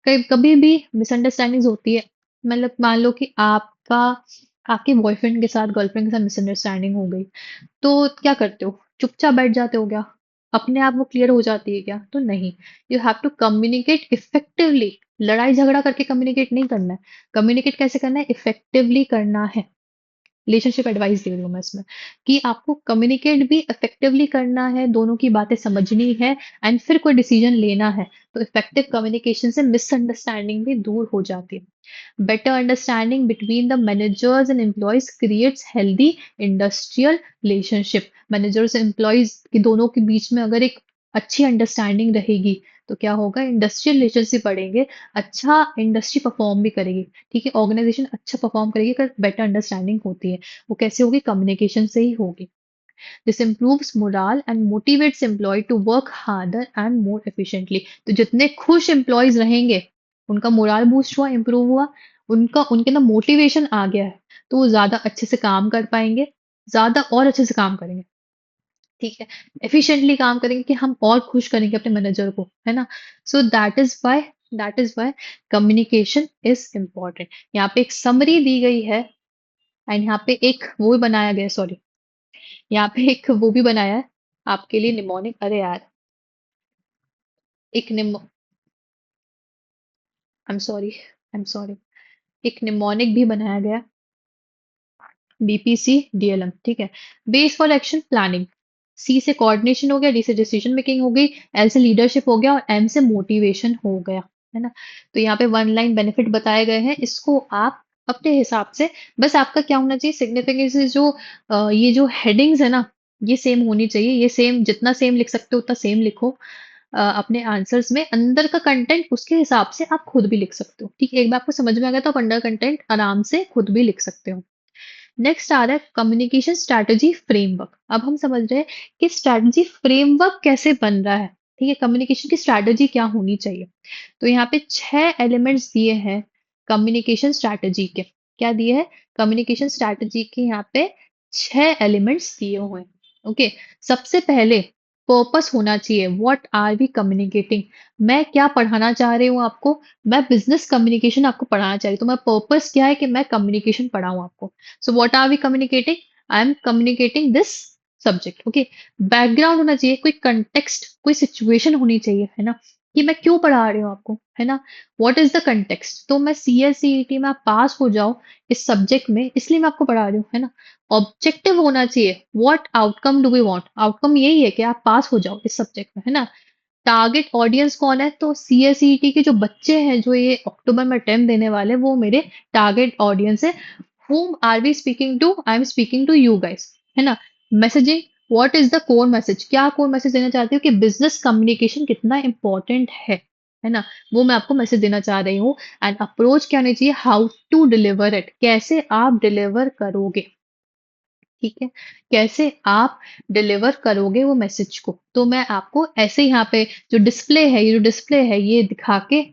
कभी भी मिसअंडरस्टैंडिंग्स होती है, मतलब मान लो कि आपका आपके बॉयफ्रेंड के साथ गर्लफ्रेंड के साथ मिसअंडरस्टैंडिंग हो गई, तो क्या करते हो, चुपचाप बैठ जाते हो क्या, अपने आप वो क्लियर हो जाती है क्या, तो नहीं। You have to communicate effectively. लड़ाई झगड़ा करके कम्युनिकेट नहीं करना है। कम्युनिकेट कैसे करना है, इफेक्टिवली करना है। रिलेशनशिप एडवाइस दे रही हूँ मैं इसमें, कि आपको कम्युनिकेट भी इफेक्टिवली करना है, दोनों की बातें समझनी है, एंड फिर कोई डिसीजन लेना है। तो इफेक्टिव कम्युनिकेशन से मिसअंडरस्टैंडिंग भी दूर हो जाती है। Better understanding between the managers and employees creates healthy industrial relationship. Managers and employees के दोनों के बीच में अगर एक अच्छी अंडरस्टैंडिंग रहेगी, तो क्या होगा, इंडस्ट्रियल रिलेशनशिप बढ़ेंगे, अच्छा इंडस्ट्री परफॉर्म भी करेगी। ठीक है, ऑर्गेनाइजेशन अच्छा परफॉर्म करेगी अगर बेटर अंडरस्टैंडिंग होती है। वो कैसे होगी, कम्युनिकेशन से ही होगी। This improves morale and motivates employee to work harder and more efficiently। तो जितने खुश एम्प्लॉयज रहेंगे, उनका मोरल बूस्ट हुआ, इंप्रूव हुआ, उनका उनके अंदर मोटिवेशन आ गया है, तो वो ज्यादा अच्छे से काम कर पाएंगे, ज्यादा और अच्छे से काम करेंगे। ठीक है, एफिशिएंटली काम करेंगे कि हम और खुश करेंगे अपने मैनेजर को, है ना। So that is why communication is important. यहाँ पे एक समरी दी गई है, एंड यहाँ पे एक वो भी बनाया गया है, सॉरी, यहाँ पे एक वो भी बनाया है आपके लिए निमोनिक, अरे यार, एक निमो आई एम सॉरी, एक निमोनिक भी बनाया गया, बीपीसी डीएलएम। ठीक है, बेस फॉर एक्शन प्लानिंग। सी से कोऑर्डिनेशन हो गया, डी से डिसीजन मेकिंग हो गई, एल से लीडरशिप हो गया, और एम से मोटिवेशन हो गया, है ना। तो यहाँ पे वन लाइन बेनिफिट बताए गए हैं, इसको आप अपने हिसाब से, बस आपका क्या होना चाहिए, सिग्निफिकेंस जो ये जो हेडिंग्स है ना, ये सेम होनी चाहिए, ये सेम, जितना सेम लिख सकते हो उतना सेम लिखो। अपने आंसर्स में अंदर का कंटेंट उसके हिसाब से आप खुद भी लिख सकते हो। ठीक है, एक बार आपको समझ में आ गया तो आप अंडर कंटेंट आराम से खुद भी लिख सकते हो। नेक्स्ट आ रहा है कम्युनिकेशन स्ट्रैटेजी फ्रेमवर्क। अब हम समझ रहे हैं कि स्ट्रैटेजी फ्रेमवर्क कैसे बन रहा है। ठीक है, कम्युनिकेशन की स्ट्रैटेजी क्या होनी चाहिए। तो यहाँ पे 6 एलिमेंट्स दिए हैं कम्युनिकेशन स्ट्रैटेजी के। क्या दिए हैं, कम्युनिकेशन स्ट्रैटेजी के यहाँ पे 6 एलिमेंट्स दिए हुए हैं। ओके, सबसे पहले पर्पस होना चाहिए, व्हाट आर वी कम्युनिकेटिंग। मैं क्या पढ़ाना चाह रही हूँ आपको, मैं बिजनेस कम्युनिकेशन आपको पढ़ाना चाह रही हूँ, तो मैं पर्पस क्या है कि मैं कम्युनिकेशन पढ़ाऊँ आपको। So what are we communicating, I am communicating this subject. Okay, background होना चाहिए, कोई कंटेक्स्ट, कोई सिचुएशन होनी चाहिए, है ना, कि मैं क्यों पढ़ा रही हूँ आपको, है ना। व्हाट इज द कंटेक्स्ट, तो मैं सीएसईटी में आप पास हो जाओ इस सब्जेक्ट में, इसलिए मैं आपको पढ़ा रही हूँ, है ना। ऑब्जेक्टिव होना चाहिए, what outcome do we want, outcome यही है कि आप पास हो जाओ इस सब्जेक्ट में, है ना। टारगेट ऑडियंस कौन है, तो सीएसईटी के जो बच्चे हैं जो ये अक्टूबर में अटेम्प्ट देने वाले, वो मेरे टारगेट ऑडियंस है। whom are we speaking to, I am speaking to you guys, है ना। Messaging, what is the core message, क्या कोर मैसेज देना चाहती हूँ कि बिजनेस कम्युनिकेशन कितना इंपॉर्टेंट है ना, वो मैं आपको मैसेज देना चाह रही हूँ। एंड अप्रोच क्या होनी चाहिए, हाउ टू डिलीवर इट, कैसे आप डिलीवर करोगे। ठीक है, कैसे आप डिलीवर करोगे वो मैसेज को, तो मैं आपको ऐसे यहाँ पे जो डिस्प्ले है, ये जो डिस्प्ले है ये दिखा के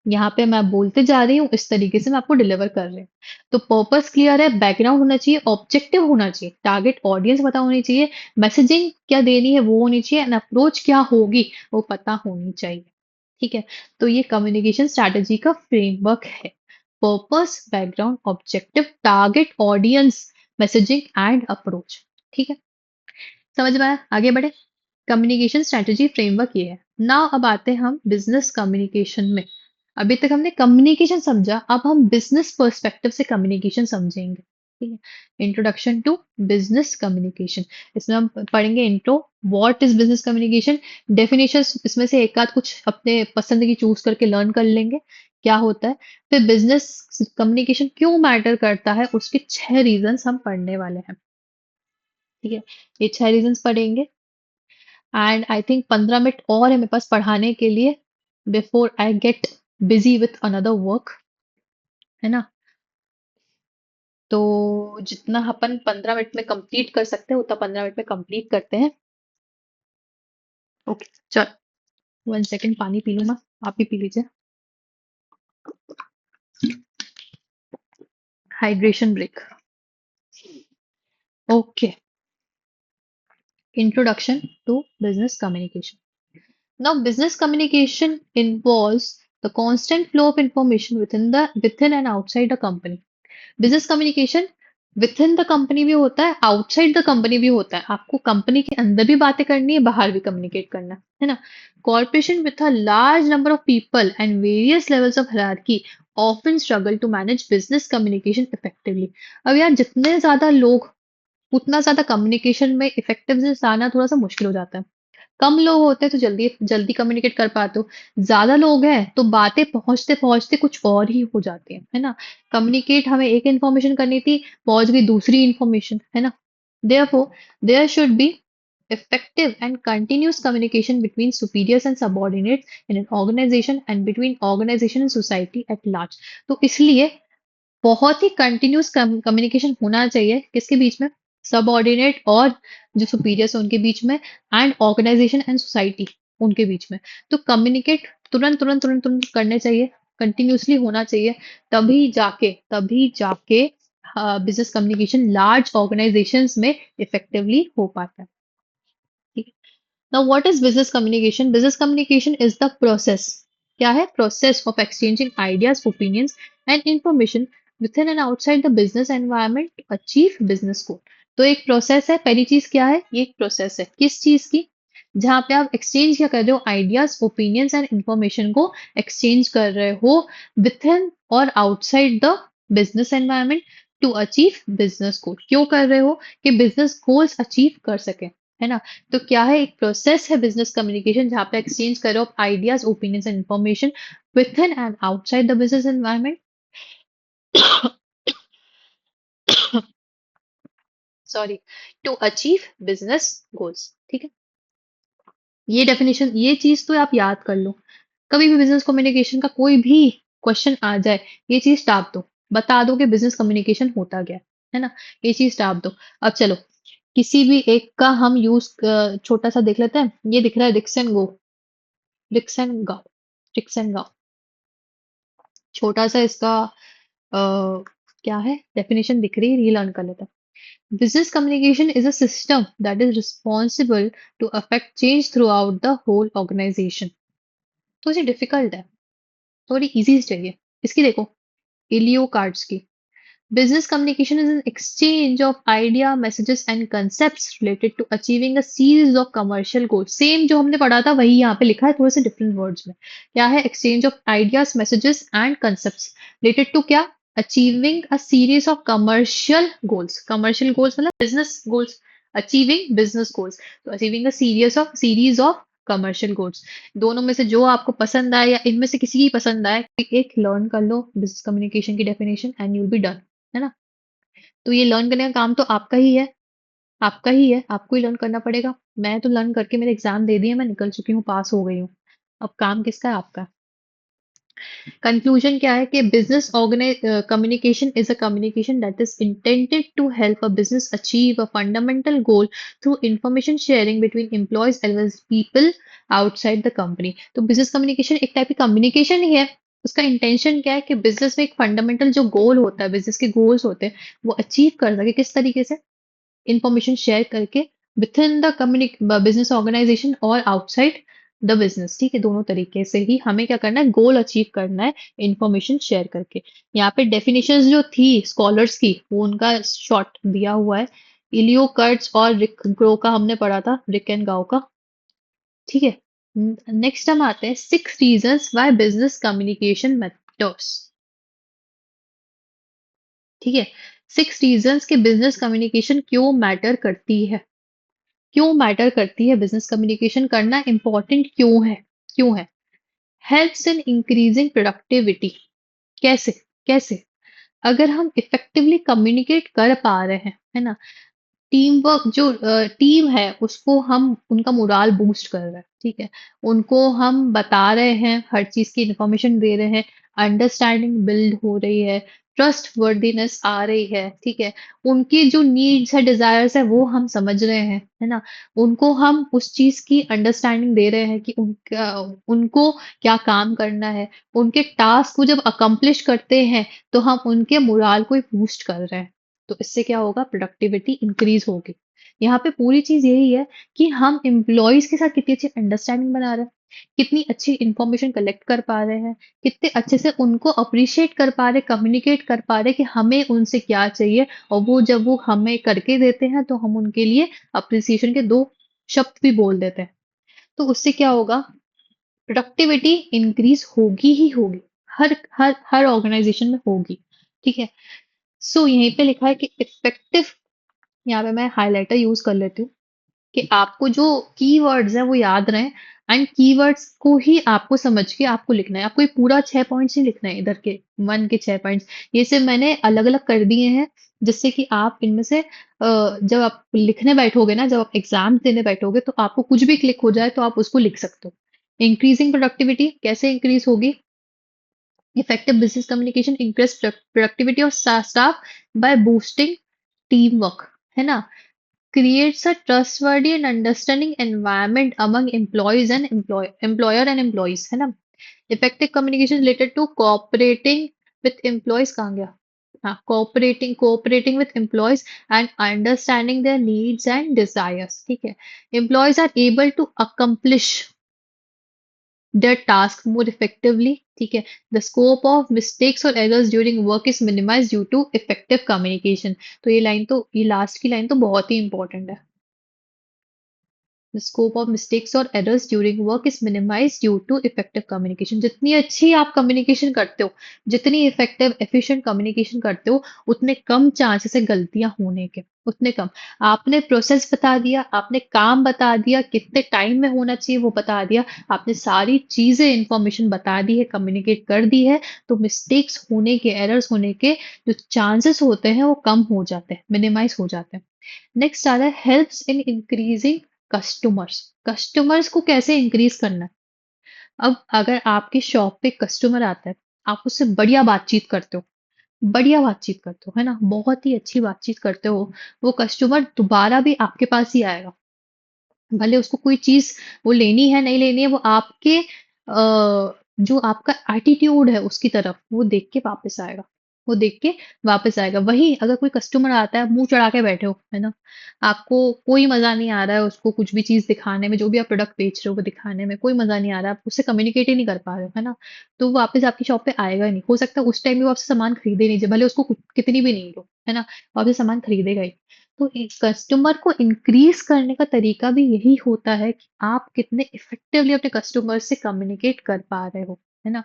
यहाँ पे मैं बोलते जा रही हूँ, इस तरीके से मैं आपको डिलीवर कर रही हूँ। तो पर्पस क्लियर है, बैकग्राउंड होना चाहिए, ऑब्जेक्टिव होना चाहिए, टारगेट ऑडियंस पता होनी चाहिए, मैसेजिंग क्या देनी है वो होनी चाहिए, एंड अप्रोच क्या होगी वो पता होनी चाहिए। ठीक है, तो ये कम्युनिकेशन स्ट्रैटेजी का फ्रेमवर्क है। Purpose, background, objective, target audience, messaging and approach. ठीक है, समझ में आया, आगे बढ़े। कम्युनिकेशन स्ट्रैटेजी फ्रेमवर्क ये है। नाउ अब आते हैं हम बिजनेस कम्युनिकेशन में। अभी तक हमने कम्युनिकेशन समझा, अब हम बिजनेस पर्सपेक्टिव से कम्युनिकेशन समझेंगे। ठीक है, इंट्रोडक्शन टू बिजनेस कम्युनिकेशन। इसमें हम पढ़ेंगे intro, what is business communication, definition इसमें से एक आध कुछ अपने पसंद की चूज करके लर्न कर लेंगे क्या होता है। फिर बिजनेस कम्युनिकेशन क्यों मैटर करता है, उसके 6 रीजंस हम पढ़ने वाले हैं। ठीक है, ये 6 रीजंस पढ़ेंगे। एंड आई थिंक 15 मिनट और है मेरे पास पढ़ाने के लिए before I get busy with another work, है ना। तो जितना अपन 15 मिनट में कंप्लीट कर सकते हैं उतना 15 मिनट में कंप्लीट करते हैं। ओके, चल 1 सेकेंड पानी पी लूँ मैं, आप भी पी लीजिए। Hydration break. Okay, introduction to business communication. Now, business communication involves the constant flow of information within and outside the company. Business communication with in the company भी होता है, आउटसाइड द कंपनी भी होता है। आपको कंपनी के अंदर भी बातें करनी है, बाहर भी कम्युनिकेट करना है ना। Corporation with a large number of people and various levels of hierarchy often struggle to manage business communication effectively. अब यार जितने ज्यादा लोग उतना ज्यादा कम्युनिकेशन में इफेक्टिवनेस आना थोड़ा सा मुश्किल हो जाता है। कम लोग होते हैं तो जल्दी जल्दी कम्युनिकेट कर पाते हो, ज्यादा लोग हैं तो बातें पहुंचते पहुंचते कुछ और ही हो जाती है ना। कम्युनिकेट हमें एक इंफॉर्मेशन करनी थी, पहुंच गई दूसरी इंफॉर्मेशन, है ना। therefore there should be effective and continuous communication between superiors and subordinates in an organization and between organization and society at large। तो इसलिए बहुत ही कंटिन्यूस कम्युनिकेशन होना चाहिए किसके बीच में, सबऑर्डिनेट और जो सुपीरियर्स हैं उनके बीच में, एंड ऑर्गेनाइजेशन एंड सोसाइटी उनके बीच में। तो कम्युनिकेट तुरंत तुरंत तुरंत तुरंत करने चाहिए, कंटिन्यूसली होना चाहिए। तभी जाके बिजनेस कम्युनिकेशन लार्ज ऑर्गेनाइजेशंस में इफेक्टिवली हो पाता है। ठीक है। Now, what is business communication? Business communication is the process. क्या है? Process of exchanging ideas, opinions, and information within and outside the business environment to achieve business goal. तो एक प्रोसेस है, पहली चीज क्या है, ये एक प्रोसेस है किस चीज की, जहां पे आप एक्सचेंज क्या कर रहे हो, आइडियाज ओपिनियंस एंड इंफॉर्मेशन को एक्सचेंज कर रहे हो विथ इन और outside the business environment to achieve business goal. क्यों कर रहे हो, कि बिजनेस गोल्स अचीव कर सके, है ना। तो क्या है, एक प्रोसेस है बिजनेस कम्युनिकेशन जहां पे एक्सचेंज करो ideas opinions and information within and outside the business environment. Sorry, to achieve business goals. ठीक है, ये डेफिनेशन, ये चीज तो आप याद कर लो। कभी भी बिजनेस कम्युनिकेशन का कोई भी क्वेश्चन आ जाए, ये चीज टाप दो, बता दो कि बिजनेस कम्युनिकेशन होता क्या है ना। ये चीज टाप दो। अब चलो किसी भी एक का हम यूज छोटा सा देख लेते हैं। ये दिख रहा है रिक्स एंड गो, रिक्स एंड गाओ, रिक्स एंड गाओ। छोटा सा इसका क्या है, डेफिनेशन दिख रही है, रीलर्न कर लेते हैं। Business communication is a system that is responsible to affect change throughout the whole organization. थोड़ी डिफिकल्ट है, थोड़ी इजी चाहिए। इसकी देखो, इलियो कार्ड्स की, business communication is an exchange of idea, messages and concepts related to achieving a series of commercial goals। Same जो हमने पढ़ा था वही यहाँ पे लिखा है, थोड़े से डिफरेंट वर्ड्स में। क्या है, exchange of ideas, messages and concepts related to क्या, achieving a series of commercial goals। commercial goals मतलब business goals, achieving business goals। तो achieving a series of commercial goals। दोनों में से जो आपको पसंद आए या इनमें से किसी की पसंद आए, एक लर्न कर लो बिजनेस कम्युनिकेशन की definition and you'll be done, है ना। तो ये लर्न करने का काम तो आपका ही है, आपका ही है, आपको ही लर्न करना पड़ेगा। मैं तो लर्न करके मेरे एग्जाम दे दिए, मैं निकल चुकी हूँ, पास हो गई हूँ। अब काम किसका है, आपका। कंक्लूजन क्या है कि business communication is a communication that is intended to help a business achieve a fundamental goal through information sharing between employees as well as people outside the company. तो बिजनेस कम्युनिकेशन एक type की communication ही है। उसका intention क्या है कि business में एक फंडामेंटल जो गोल होता है, बिजनेस के गोल्स होते हैं, वो अचीव कर सके किस तरीके से, इंफॉर्मेशन शेयर करके within the business organization और आउटसाइड द बिजनेस। ठीक है, दोनों तरीके से ही हमें क्या करना है, गोल अचीव करना है इंफॉर्मेशन शेयर करके। यहाँ पे डेफिनेशंस जो थी स्कॉलर्स की, वो उनका शॉर्ट दिया हुआ है। इलियो कर्ट्स और रिक ग्रो का हमने पढ़ा था, रिक एंड गाओ का। ठीक है, नेक्स्ट हम आते हैं 6 reasons why business communication matters. ठीक है, 6 रीजंस कि बिजनेस कम्युनिकेशन क्यों मैटर करती है। क्यों मैटर करती है, बिजनेस कम्युनिकेशन करना इंपॉर्टेंट क्यों है। क्यों है? Helps in increasing productivity. कैसे? कैसे? अगर हम इफेक्टिवली कम्युनिकेट कर पा रहे हैं, है ना, टीम वर्क जो टीम है उसको हम उनका मोराल बूस्ट कर रहे हैं, ठीक है, उनको हम बता रहे हैं, हर चीज की इंफॉर्मेशन दे रहे हैं, अंडरस्टैंडिंग बिल्ड हो रही है, ट्रस्ट वर्दीनेस आ रही है, ठीक है, उनकी जो नीड्स है, डिजायर्स है, वो हम समझ रहे हैं, है ना, उनको हम उस चीज की अंडरस्टैंडिंग दे रहे हैं कि उनका उनको क्या काम करना है, उनके टास्क को जब अकम्प्लिश करते हैं तो हम उनके मोराल को बूस्ट कर रहे हैं। तो इससे क्या होगा, प्रोडक्टिविटी इंक्रीज होगी। यहाँ पे पूरी चीज यही है कि हम एम्प्लॉयज के साथ कितनी अच्छी अंडरस्टैंडिंग बना रहे हैं, कितनी अच्छी इंफॉर्मेशन कलेक्ट कर पा रहे हैं, कितने अच्छे से उनको अप्रिशिएट कर पा रहे, कम्युनिकेट कर पा रहे कि हमें उनसे क्या चाहिए, और वो जब वो हमें करके देते हैं तो हम उनके लिए अप्रिसिएशन के 2 शब्द भी बोल देते हैं। तो उससे क्या होगा, प्रोडक्टिविटी इंक्रीज होगी ही होगी, हर हर हर ऑर्गेनाइजेशन में होगी। ठीक है, सो यहीं पे लिखा है कि इफेक्टिव, यहाँ पे मैं हाइलाइटर यूज कर लेती हूँ कि आपको जो कीवर्ड्स है वो याद रहे, एंड कीवर्ड्स को ही आपको समझ के आपको लिखना है। आपको ये पूरा 6 पॉइंट्स नहीं लिखना है, इधर के मन के 6 पॉइंट्स, ये सिर्फ मैंने अलग अलग कर दिए हैं जिससे कि आप इनमें से जब आप लिखने बैठोगे ना, जब आप एग्जाम देने बैठोगे तो आपको कुछ भी क्लिक हो जाए तो आप उसको लिख सकते हो। इंक्रीजिंग प्रोडक्टिविटी कैसे इंक्रीज होगी, effective business communication increase productivity of staff by boosting team work, है ना, creates a trustworthy and understanding environment among employees and employer and employees, है ना, effective communication related to cooperating with employees, कहाँ गया, हाँ, cooperating with employees and understanding their needs and desires, ठीक है, employees are able to accomplish their task more effectively, ठीक है, the scope of mistakes or errors during work is minimized due to effective communication। तो ये last की line तो बहुत ही important है। The scope of mistakes or errors during work is minimized due to effective communication। जितनी अच्छी आप communication करते हो, जितनी इफेक्टिव एफिशिएंट कम्युनिकेशन करते हो, उतने कम चांसेस है गलतियां होने के, उतने कम। आपने प्रोसेस बता दिया, आपने काम बता दिया, कितने टाइम में होना चाहिए वो बता दिया, आपने सारी चीजें इंफॉर्मेशन बता दी है, कम्युनिकेट कर दी है, तो मिस्टेक्स होने के, एरर्स होने के जो चांसेस होते हैं वो कम हो जाते हैं, मिनिमाइज हो जाते हैं। नेक्स्ट आ रहा है helps in increasing customers. Customers को कैसे इंक्रीज करना है। अब अगर आपके शॉप पे कस्टमर आता है, आप उससे बढ़िया बातचीत करते हो, बढ़िया बातचीत करते हो, है ना, बहुत ही अच्छी बातचीत करते हो, वो कस्टमर दोबारा भी आपके पास ही आएगा। भले उसको कोई चीज वो लेनी है नहीं लेनी है, वो आपके जो आपका एटीट्यूड है उसकी तरफ वो देख के वापस आएगा, वो देख के वापस आएगा। वही अगर कोई कस्टमर आता है, मुंह चढ़ा के बैठे हो, है ना, आपको कोई मजा नहीं आ रहा है उसको कुछ भी चीज दिखाने में, जो भी आप प्रोडक्ट बेच रहे हो वो दिखाने में कोई मजा नहीं आ रहा है, आप उससे कम्युनिकेट ही नहीं कर पा रहे हो, है ना, तो वो वापस आपकी शॉप पे आएगा ही नहीं। हो सकता है उस टाइम भी वो आपसे सामान खरीदे नहीं, भले उसको कितनी भी नहीं लो, है ना, वो आपसे सामान खरीदेगा ही। तो कस्टमर को इंक्रीज करने का तरीका भी यही होता है कि आप कितने इफेक्टिवली अपने कस्टमर से कम्युनिकेट कर पा रहे हो, है ना।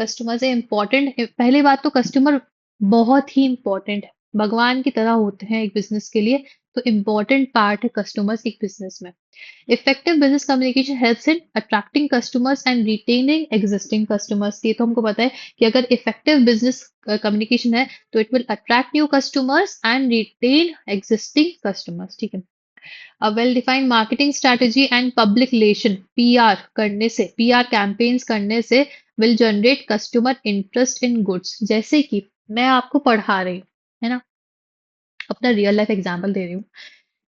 कस्टमर से इम्पोर्टेंट, पहली बात तो कस्टमर बहुत ही इम्पोर्टेंट है, भगवान की तरह होते हैं एक बिजनेस के लिए। तो इम्पोर्टेंट पार्ट है कस्टमर्स एक बिजनेस में। Effective business communication helps in attracting customers and retaining existing customers. ये तो हमको पता है कि अगर इफेक्टिव बिजनेस कम्युनिकेशन है तो it will attract new customers and retain existing customers, ठीक है। A well defined marketing strategy and public relation, PR करने से, पीआर कैंपेन्स करने से will generate customer interest in goods. जैसे कि मैं आपको पढ़ा रही हूँ, है ना, अपना रियल लाइफ एग्जांपल दे रही हूँ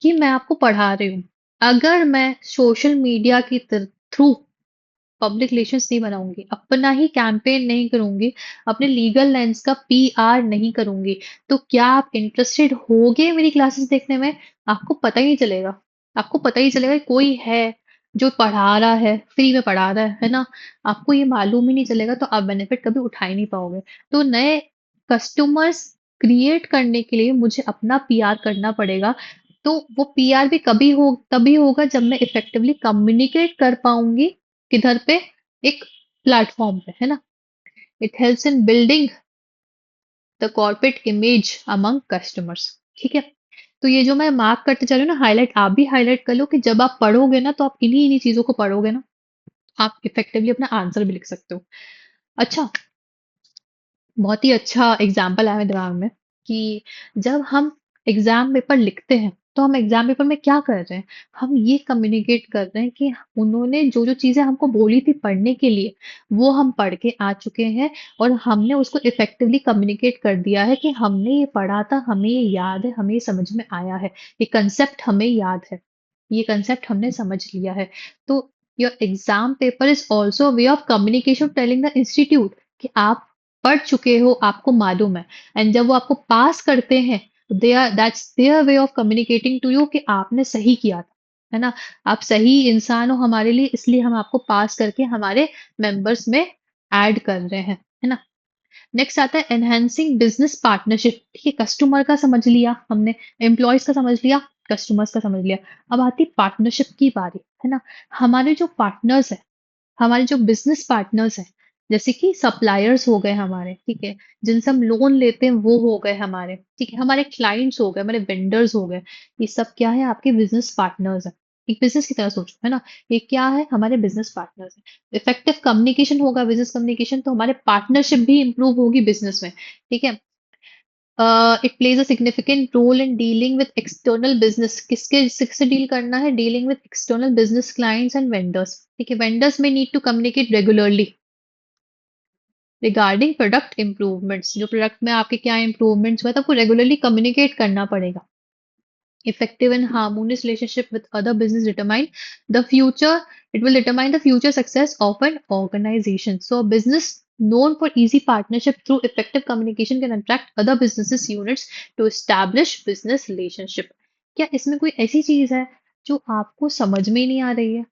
कि मैं आपको पढ़ा रही हूँ, अगर मैं सोशल मीडिया की थ्रू पब्लिक रिलेशंस नहीं बनाऊंगी, अपना ही कैंपेन नहीं करूंगी, अपने लीगल लेंस का पीआर नहीं करूंगी, तो क्या आप इंटरेस्टेड होगे मेरी क्लासेस देखने में। आपको पता ही नहीं चलेगा, आपको पता ही चलेगा कि कोई है जो पढ़ा रहा है, फ्री में पढ़ा रहा है ना, आपको ये मालूम ही नहीं चलेगा, तो आप बेनिफिट कभी उठा ही नहीं पाओगे। तो नए कस्टमर्स क्रिएट करने के लिए मुझे अपना पीआर करना पड़ेगा। तो वो पीआर भी कभी हो तभी होगा जब मैं इफेक्टिवली कम्युनिकेट कर पाऊंगी किधर पे? एक प्लेटफॉर्म पे, है ना? It helps in building the corporate image among customers. ठीक है, तो ये जो मैं मार्क करते चल रही हूँ ना, हाईलाइट आप भी हाईलाइट कर लो कि जब आप पढ़ोगे ना तो आप इन्हीं इन्हीं चीजों को पढ़ोगे ना, आप इफेक्टिवली अपना आंसर भी लिख सकते हो। अच्छा, बहुत ही अच्छा एग्जाम्पल आया मेरे दिमाग में कि जब हम एग्जाम पेपर लिखते हैं तो हम एग्जाम पेपर में क्या कर रहे हैं? हम ये कम्युनिकेट कर रहे हैं कि उन्होंने जो जो चीजें हमको बोली थी पढ़ने के लिए वो हम पढ़ के आ चुके हैं, और हमने उसको इफेक्टिवली कम्युनिकेट कर दिया है कि हमने ये पढ़ा था, हमें ये याद है, हमें ये समझ में आया है, ये कंसेप्ट हमें याद है, ये कंसेप्ट हमने समझ लिया है। तो your exam paper is also way of communication telling the institute कि आप पढ़ चुके हो, आपको मालूम है। एंड जब वो आपको पास करते हैं, they are that's their way of communicating to you कि आपने सही किया था, है ना? आप सही इंसान हो हमारे लिए, इसलिए हम आपको पास करके हमारे मेंबर्स में ऐड कर रहे हैं, है ना? नेक्स्ट आता है एनहेंसिंग बिजनेस पार्टनरशिप। ठीक है, कस्टमर का समझ लिया हमने, एम्प्लॉयज का समझ लिया, कस्टमर्स का समझ लिया। अब आती पार्टनरशिप की बारी, है ना? हमारे जो पार्टनर्स है, हमारे जो बिजनेस पार्टनर्स हैं, जैसे कि सप्लायर्स हो गए हमारे, ठीक है, जिनसे हम लोन लेते हैं वो हो गए हमारे, ठीक है, हमारे क्लाइंट्स हो गए, हमारे वेंडर्स हो गए, ये सब क्या है? आपके बिजनेस पार्टनर्स हैं। एक बिजनेस की तरह सोचो, है ना? ये क्या है? हमारे बिजनेस पार्टनर्स हैं। इफेक्टिव कम्युनिकेशन होगा बिजनेस कम्युनिकेशन, तो हमारे पार्टनरशिप भी इंप्रूव होगी बिजनेस में, ठीक है? It plays a significant role in dealing with external business. किससे डील करना है? Dealing with external business clients and vendors. ठीक है, वेंडर्स में need to communicate regularly regarding product improvements. जो प्रोडक्ट में आपके क्या इंप्रूवमेंट्स हुआ तो आपको रेगुलरली कम्युनिकेट करना पड़ेगा। Effective and harmonious relationship with other business determine the future. It will determine the future success of an organization. So a business known for easy partnership through effective communication can attract other businesses units to establish business relationship. क्या इसमें कोई ऐसी चीज है जो आपको समझ में ही नहीं आ रही है?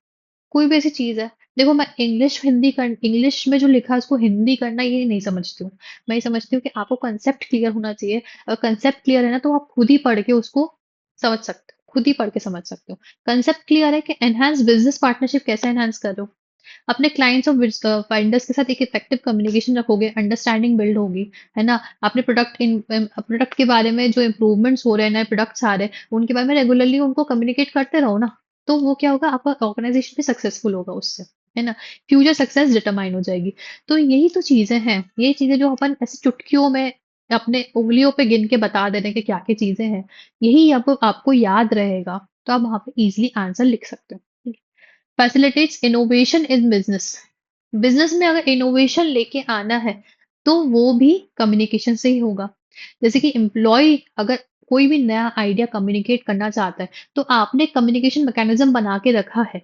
कोई भी ऐसी चीज है? देखो, मैं इंग्लिश में जो लिखा है उसको हिंदी करना ये नहीं समझती हूँ। मैं ये समझती हूँ कि आपको कंसेप्ट क्लियर होना चाहिए। अगर कंसेप्ट क्लियर है ना तो आप खुद ही पढ़ के उसको समझ सकते हो, खुद ही पढ़ के समझ सकते हो। कंसेप्ट क्लियर है कि एनहांस बिजनेस पार्टनरशिप कैसे एनहांस कर रहे हो, अपने क्लाइंट्स और वेंडर्स के साथ एक इफेक्टिव कम्युनिकेशन रखोगे, अंडरस्टैंडिंग बिल्ड होगी, है ना? अपने प्रोडक्ट के बारे में जो इंप्रूवमेंट्स हो रहे हैं, नए प्रोडक्ट्स आ रहे हैं, उनके बारे में रेगुलरली उनको कम्युनिकेट करते रहो ना, तो वो क्या होगा? आपका ऑर्गेनाइजेशन भी सक्सेसफुल होगा उससे, है ना? फ्यूचर सक्सेस डिटरमाइन हो जाएगी। तो यही तो चीजें हैं, ये चीजें जो अपन ऐसे चुटकियों में अपने उंगलियों पे गिन के बता दे रहे हैं कि क्या क्या चीजें हैं, यही आपको आपको याद रहेगा, तो आप वहां पे इजिली आंसर लिख सकते हो। Facilitates innovation in business. Business में अगर इनोवेशन लेके आना है तो वो भी कम्युनिकेशन से ही होगा। जैसे कि एम्प्लॉय अगर कोई भी नया आइडिया कम्युनिकेट करना चाहता है तो आपने कम्युनिकेशन मैकेनिज्म बना के रखा है।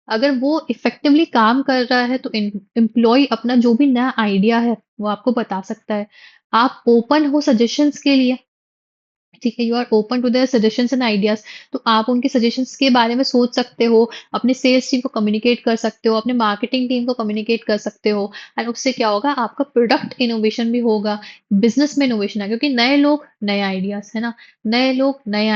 अगर वो इफेक्टिवली काम कर रहा है तो एम्प्लॉय अपना जो भी नया आइडिया है वो आपको बता सकता है। आप ओपन हो सजेशंस के लिए, ठीक है, you are open to their suggestions and ideas, तो आप उनके सजेशंस के बारे में सोच सकते हो, अपने सेल्स टीम को कम्युनिकेट कर सकते हो, अपने मार्केटिंग टीम को कम्युनिकेट कर सकते हो। एंड उससे क्या होगा? आपका प्रोडक्ट इनोवेशन भी होगा, बिजनेस में इनोवेशन है, क्योंकि नए लोग नए आइडियाज, है ना? नए लोग नए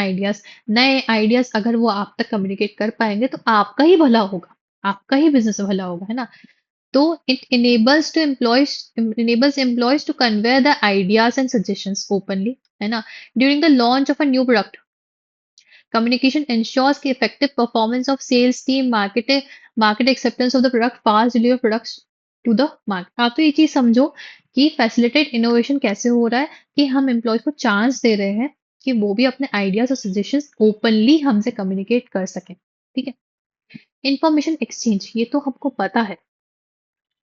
आइडियाज अगर वो आप तक कम्युनिकेट कर पाएंगे तो आपका ही भला होगा, आपका ही बिजनेस भला होगा, है ना? तो it enables employees to convey the ideas and suggestions openly, है ना? During the launch of a new product, communication ensures the effective performance of sales team, market acceptance of the product, fast deliver products to the market। आप तो ये चीज समझो कि facilitate innovation कैसे हो रहा है कि हम एम्प्लॉयज को चांस दे रहे हैं कि वो भी अपने आइडियाज और सजेशंस ओपनली हमसे कम्युनिकेट कर सकें। ठीक है, इंफॉर्मेशन एक्सचेंज, ये तो हमको पता है,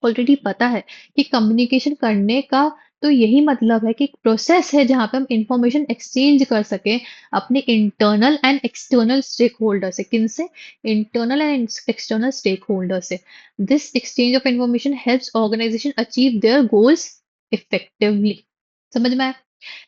ऑलरेडी पता है कि कम्युनिकेशन करने का तो यही मतलब है कि एक प्रोसेस है जहां पे हम इंफॉर्मेशन एक्सचेंज कर सके अपने internal and external stakeholder से। किन से? Internal and external stakeholder से। This exchange of information helps organization achieve their goals effectively. समझ में आया?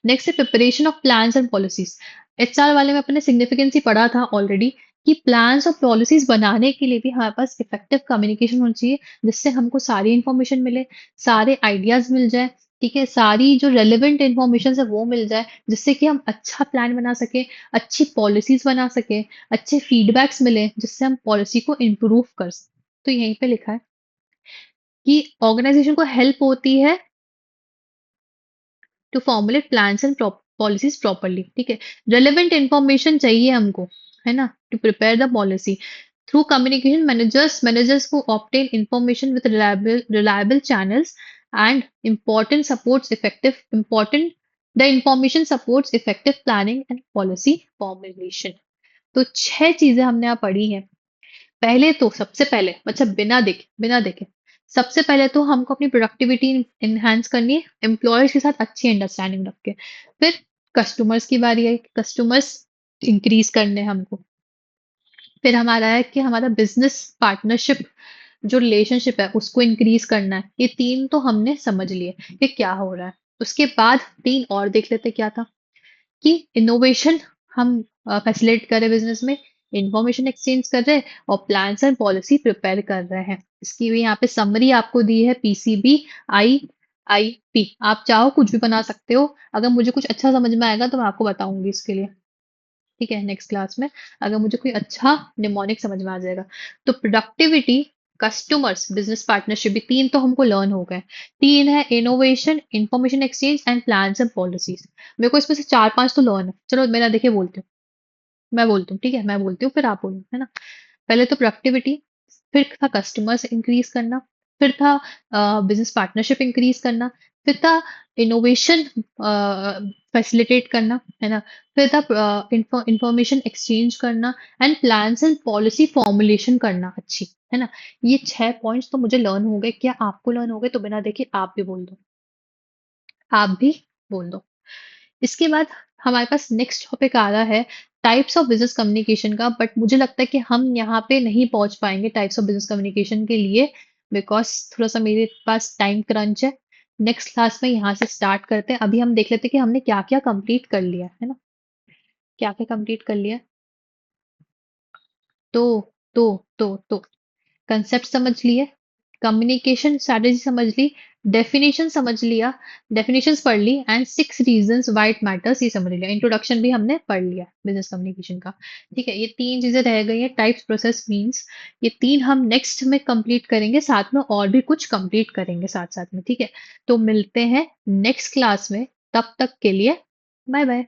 नेक्स्ट है preparation of plans and policies. HR वाले में अपने सिग्निफिकेंस ही पढ़ा था ऑलरेडी कि प्लान्स और पॉलिसीज बनाने के लिए भी हमारे पास इफेक्टिव कम्युनिकेशन होनी चाहिए, जिससे हमको सारी इंफॉर्मेशन मिले, सारे आइडियाज मिल जाए, ठीक है, सारी जो रेलिवेंट इंफॉर्मेशन है वो मिल जाए, जिससे कि हम अच्छा प्लान बना सके, अच्छी पॉलिसीज बना सके, अच्छे फीडबैक्स मिले, जिससे हम पॉलिसी को इम्प्रूव कर सकें। तो यहीं पे लिखा है कि ऑर्गेनाइजेशन को हेल्प होती है to formulate plans and policies properly. ठीक है, रेलेवेंट इंफॉर्मेशन चाहिए हमको, है ना, to prepare the policy through communication managers को obtain information with reliable channels and important the information supports effective planning and policy formulation. तो 6 चीजें हमने यहाँ पढ़ी हैं। पहले तो सबसे पहले, अच्छा बिना देखे सबसे पहले तो हमको अपनी प्रोडक्टिविटी इनहेंस करनी है एम्प्लॉयर्स के साथ अच्छी अंडरस्टैंडिंग रख के। फिर कस्टमर्स की बारी है, कस्टमर्स इंक्रीज करने हैं हमको। फिर हमारा है कि हमारा बिजनेस पार्टनरशिप जो रिलेशनशिप है उसको इंक्रीज करना है। ये 3 तो हमने समझ लिए कि क्या हो रहा है। उसके बाद 3 और देख लेते क्या था कि इनोवेशन हम फैसिलिटेट कर रहे हैं बिजनेस में, इंफॉर्मेशन एक्सचेंज कर रहे हैं और प्लान्स एंड पॉलिसी प्रिपेयर कर रहे हैं। इसकी भी यहाँ पे समरी आपको दी है, पीसीबी IIP। आप चाहो कुछ भी बना सकते हो, अगर मुझे कुछ अच्छा समझ में आएगा तो मैं आपको बताऊंगी इसके लिए। ठीक है, नेक्स्ट क्लास में अगर मुझे कोई अच्छा निमोनिक समझ में आ जाएगा। तो प्रोडक्टिविटी, कस्टमर्स, बिजनेस पार्टनरशिप, भी 3 तो हमको लर्न हो गए। 3 है innovation, information exchange and plans and policies. मेरे को इसमें से 4-5 तो लर्न है। चलो मेरा देखिए बोलती हूँ, मैं बोलती हूँ, ठीक है, मैं बोलती हूँ फिर आप बोलो, है ना। पहले तो प्रोडक्टिविटी, फिर था कस्टमर्स इंक्रीज करना, फिर था बिजनेस पार्टनरशिप इंक्रीज करना, फिर था इनोवेशन फैसिलिटेट करना, है ना, फिर था इंफॉर्मेशन एक्सचेंज करना and plans and policy formulation करना अच्छी, है ना। ये 6 पॉइंट्स तो मुझे लर्न हो गए। क्या आपको लर्न हो गए? तो बिना देखे आप भी बोल दो, आप भी बोल दो। इसके बाद हमारे पास नेक्स्ट टॉपिक आ रहा है टाइप्स ऑफ बिजनेस कम्युनिकेशन का। बट मुझे लगता है कि हम यहाँ पे नहीं पहुंच पाएंगे टाइप्स ऑफ बिजनेस कम्युनिकेशन के लिए, बिकॉज थोड़ा सा मेरे पास टाइम क्रंच है। नेक्स्ट क्लास में यहाँ से स्टार्ट करते हैं। अभी हम देख लेते हैं कि हमने क्या क्या कंप्लीट कर लिया है ना, क्या क्या कंप्लीट कर लिया। तो तो तो कंसेप्ट समझ लिए, कम्युनिकेशन स्ट्रैटेजी समझ ली, डेफिनेशन समझ लिया, डेफिनेशंस पढ़ ली and 6 reasons why it matters ये समझ लिया। इंट्रोडक्शन भी हमने पढ़ लिया बिजनेस कम्युनिकेशन का। ठीक है, ये 3 चीजें रह गई हैं, टाइप्स, प्रोसेस, मीन्स। ये 3 हम नेक्स्ट में कंप्लीट करेंगे, साथ में और भी कुछ कंप्लीट करेंगे साथ साथ में। ठीक है, तो मिलते हैं नेक्स्ट क्लास में, तब तक के लिए बाय बाय।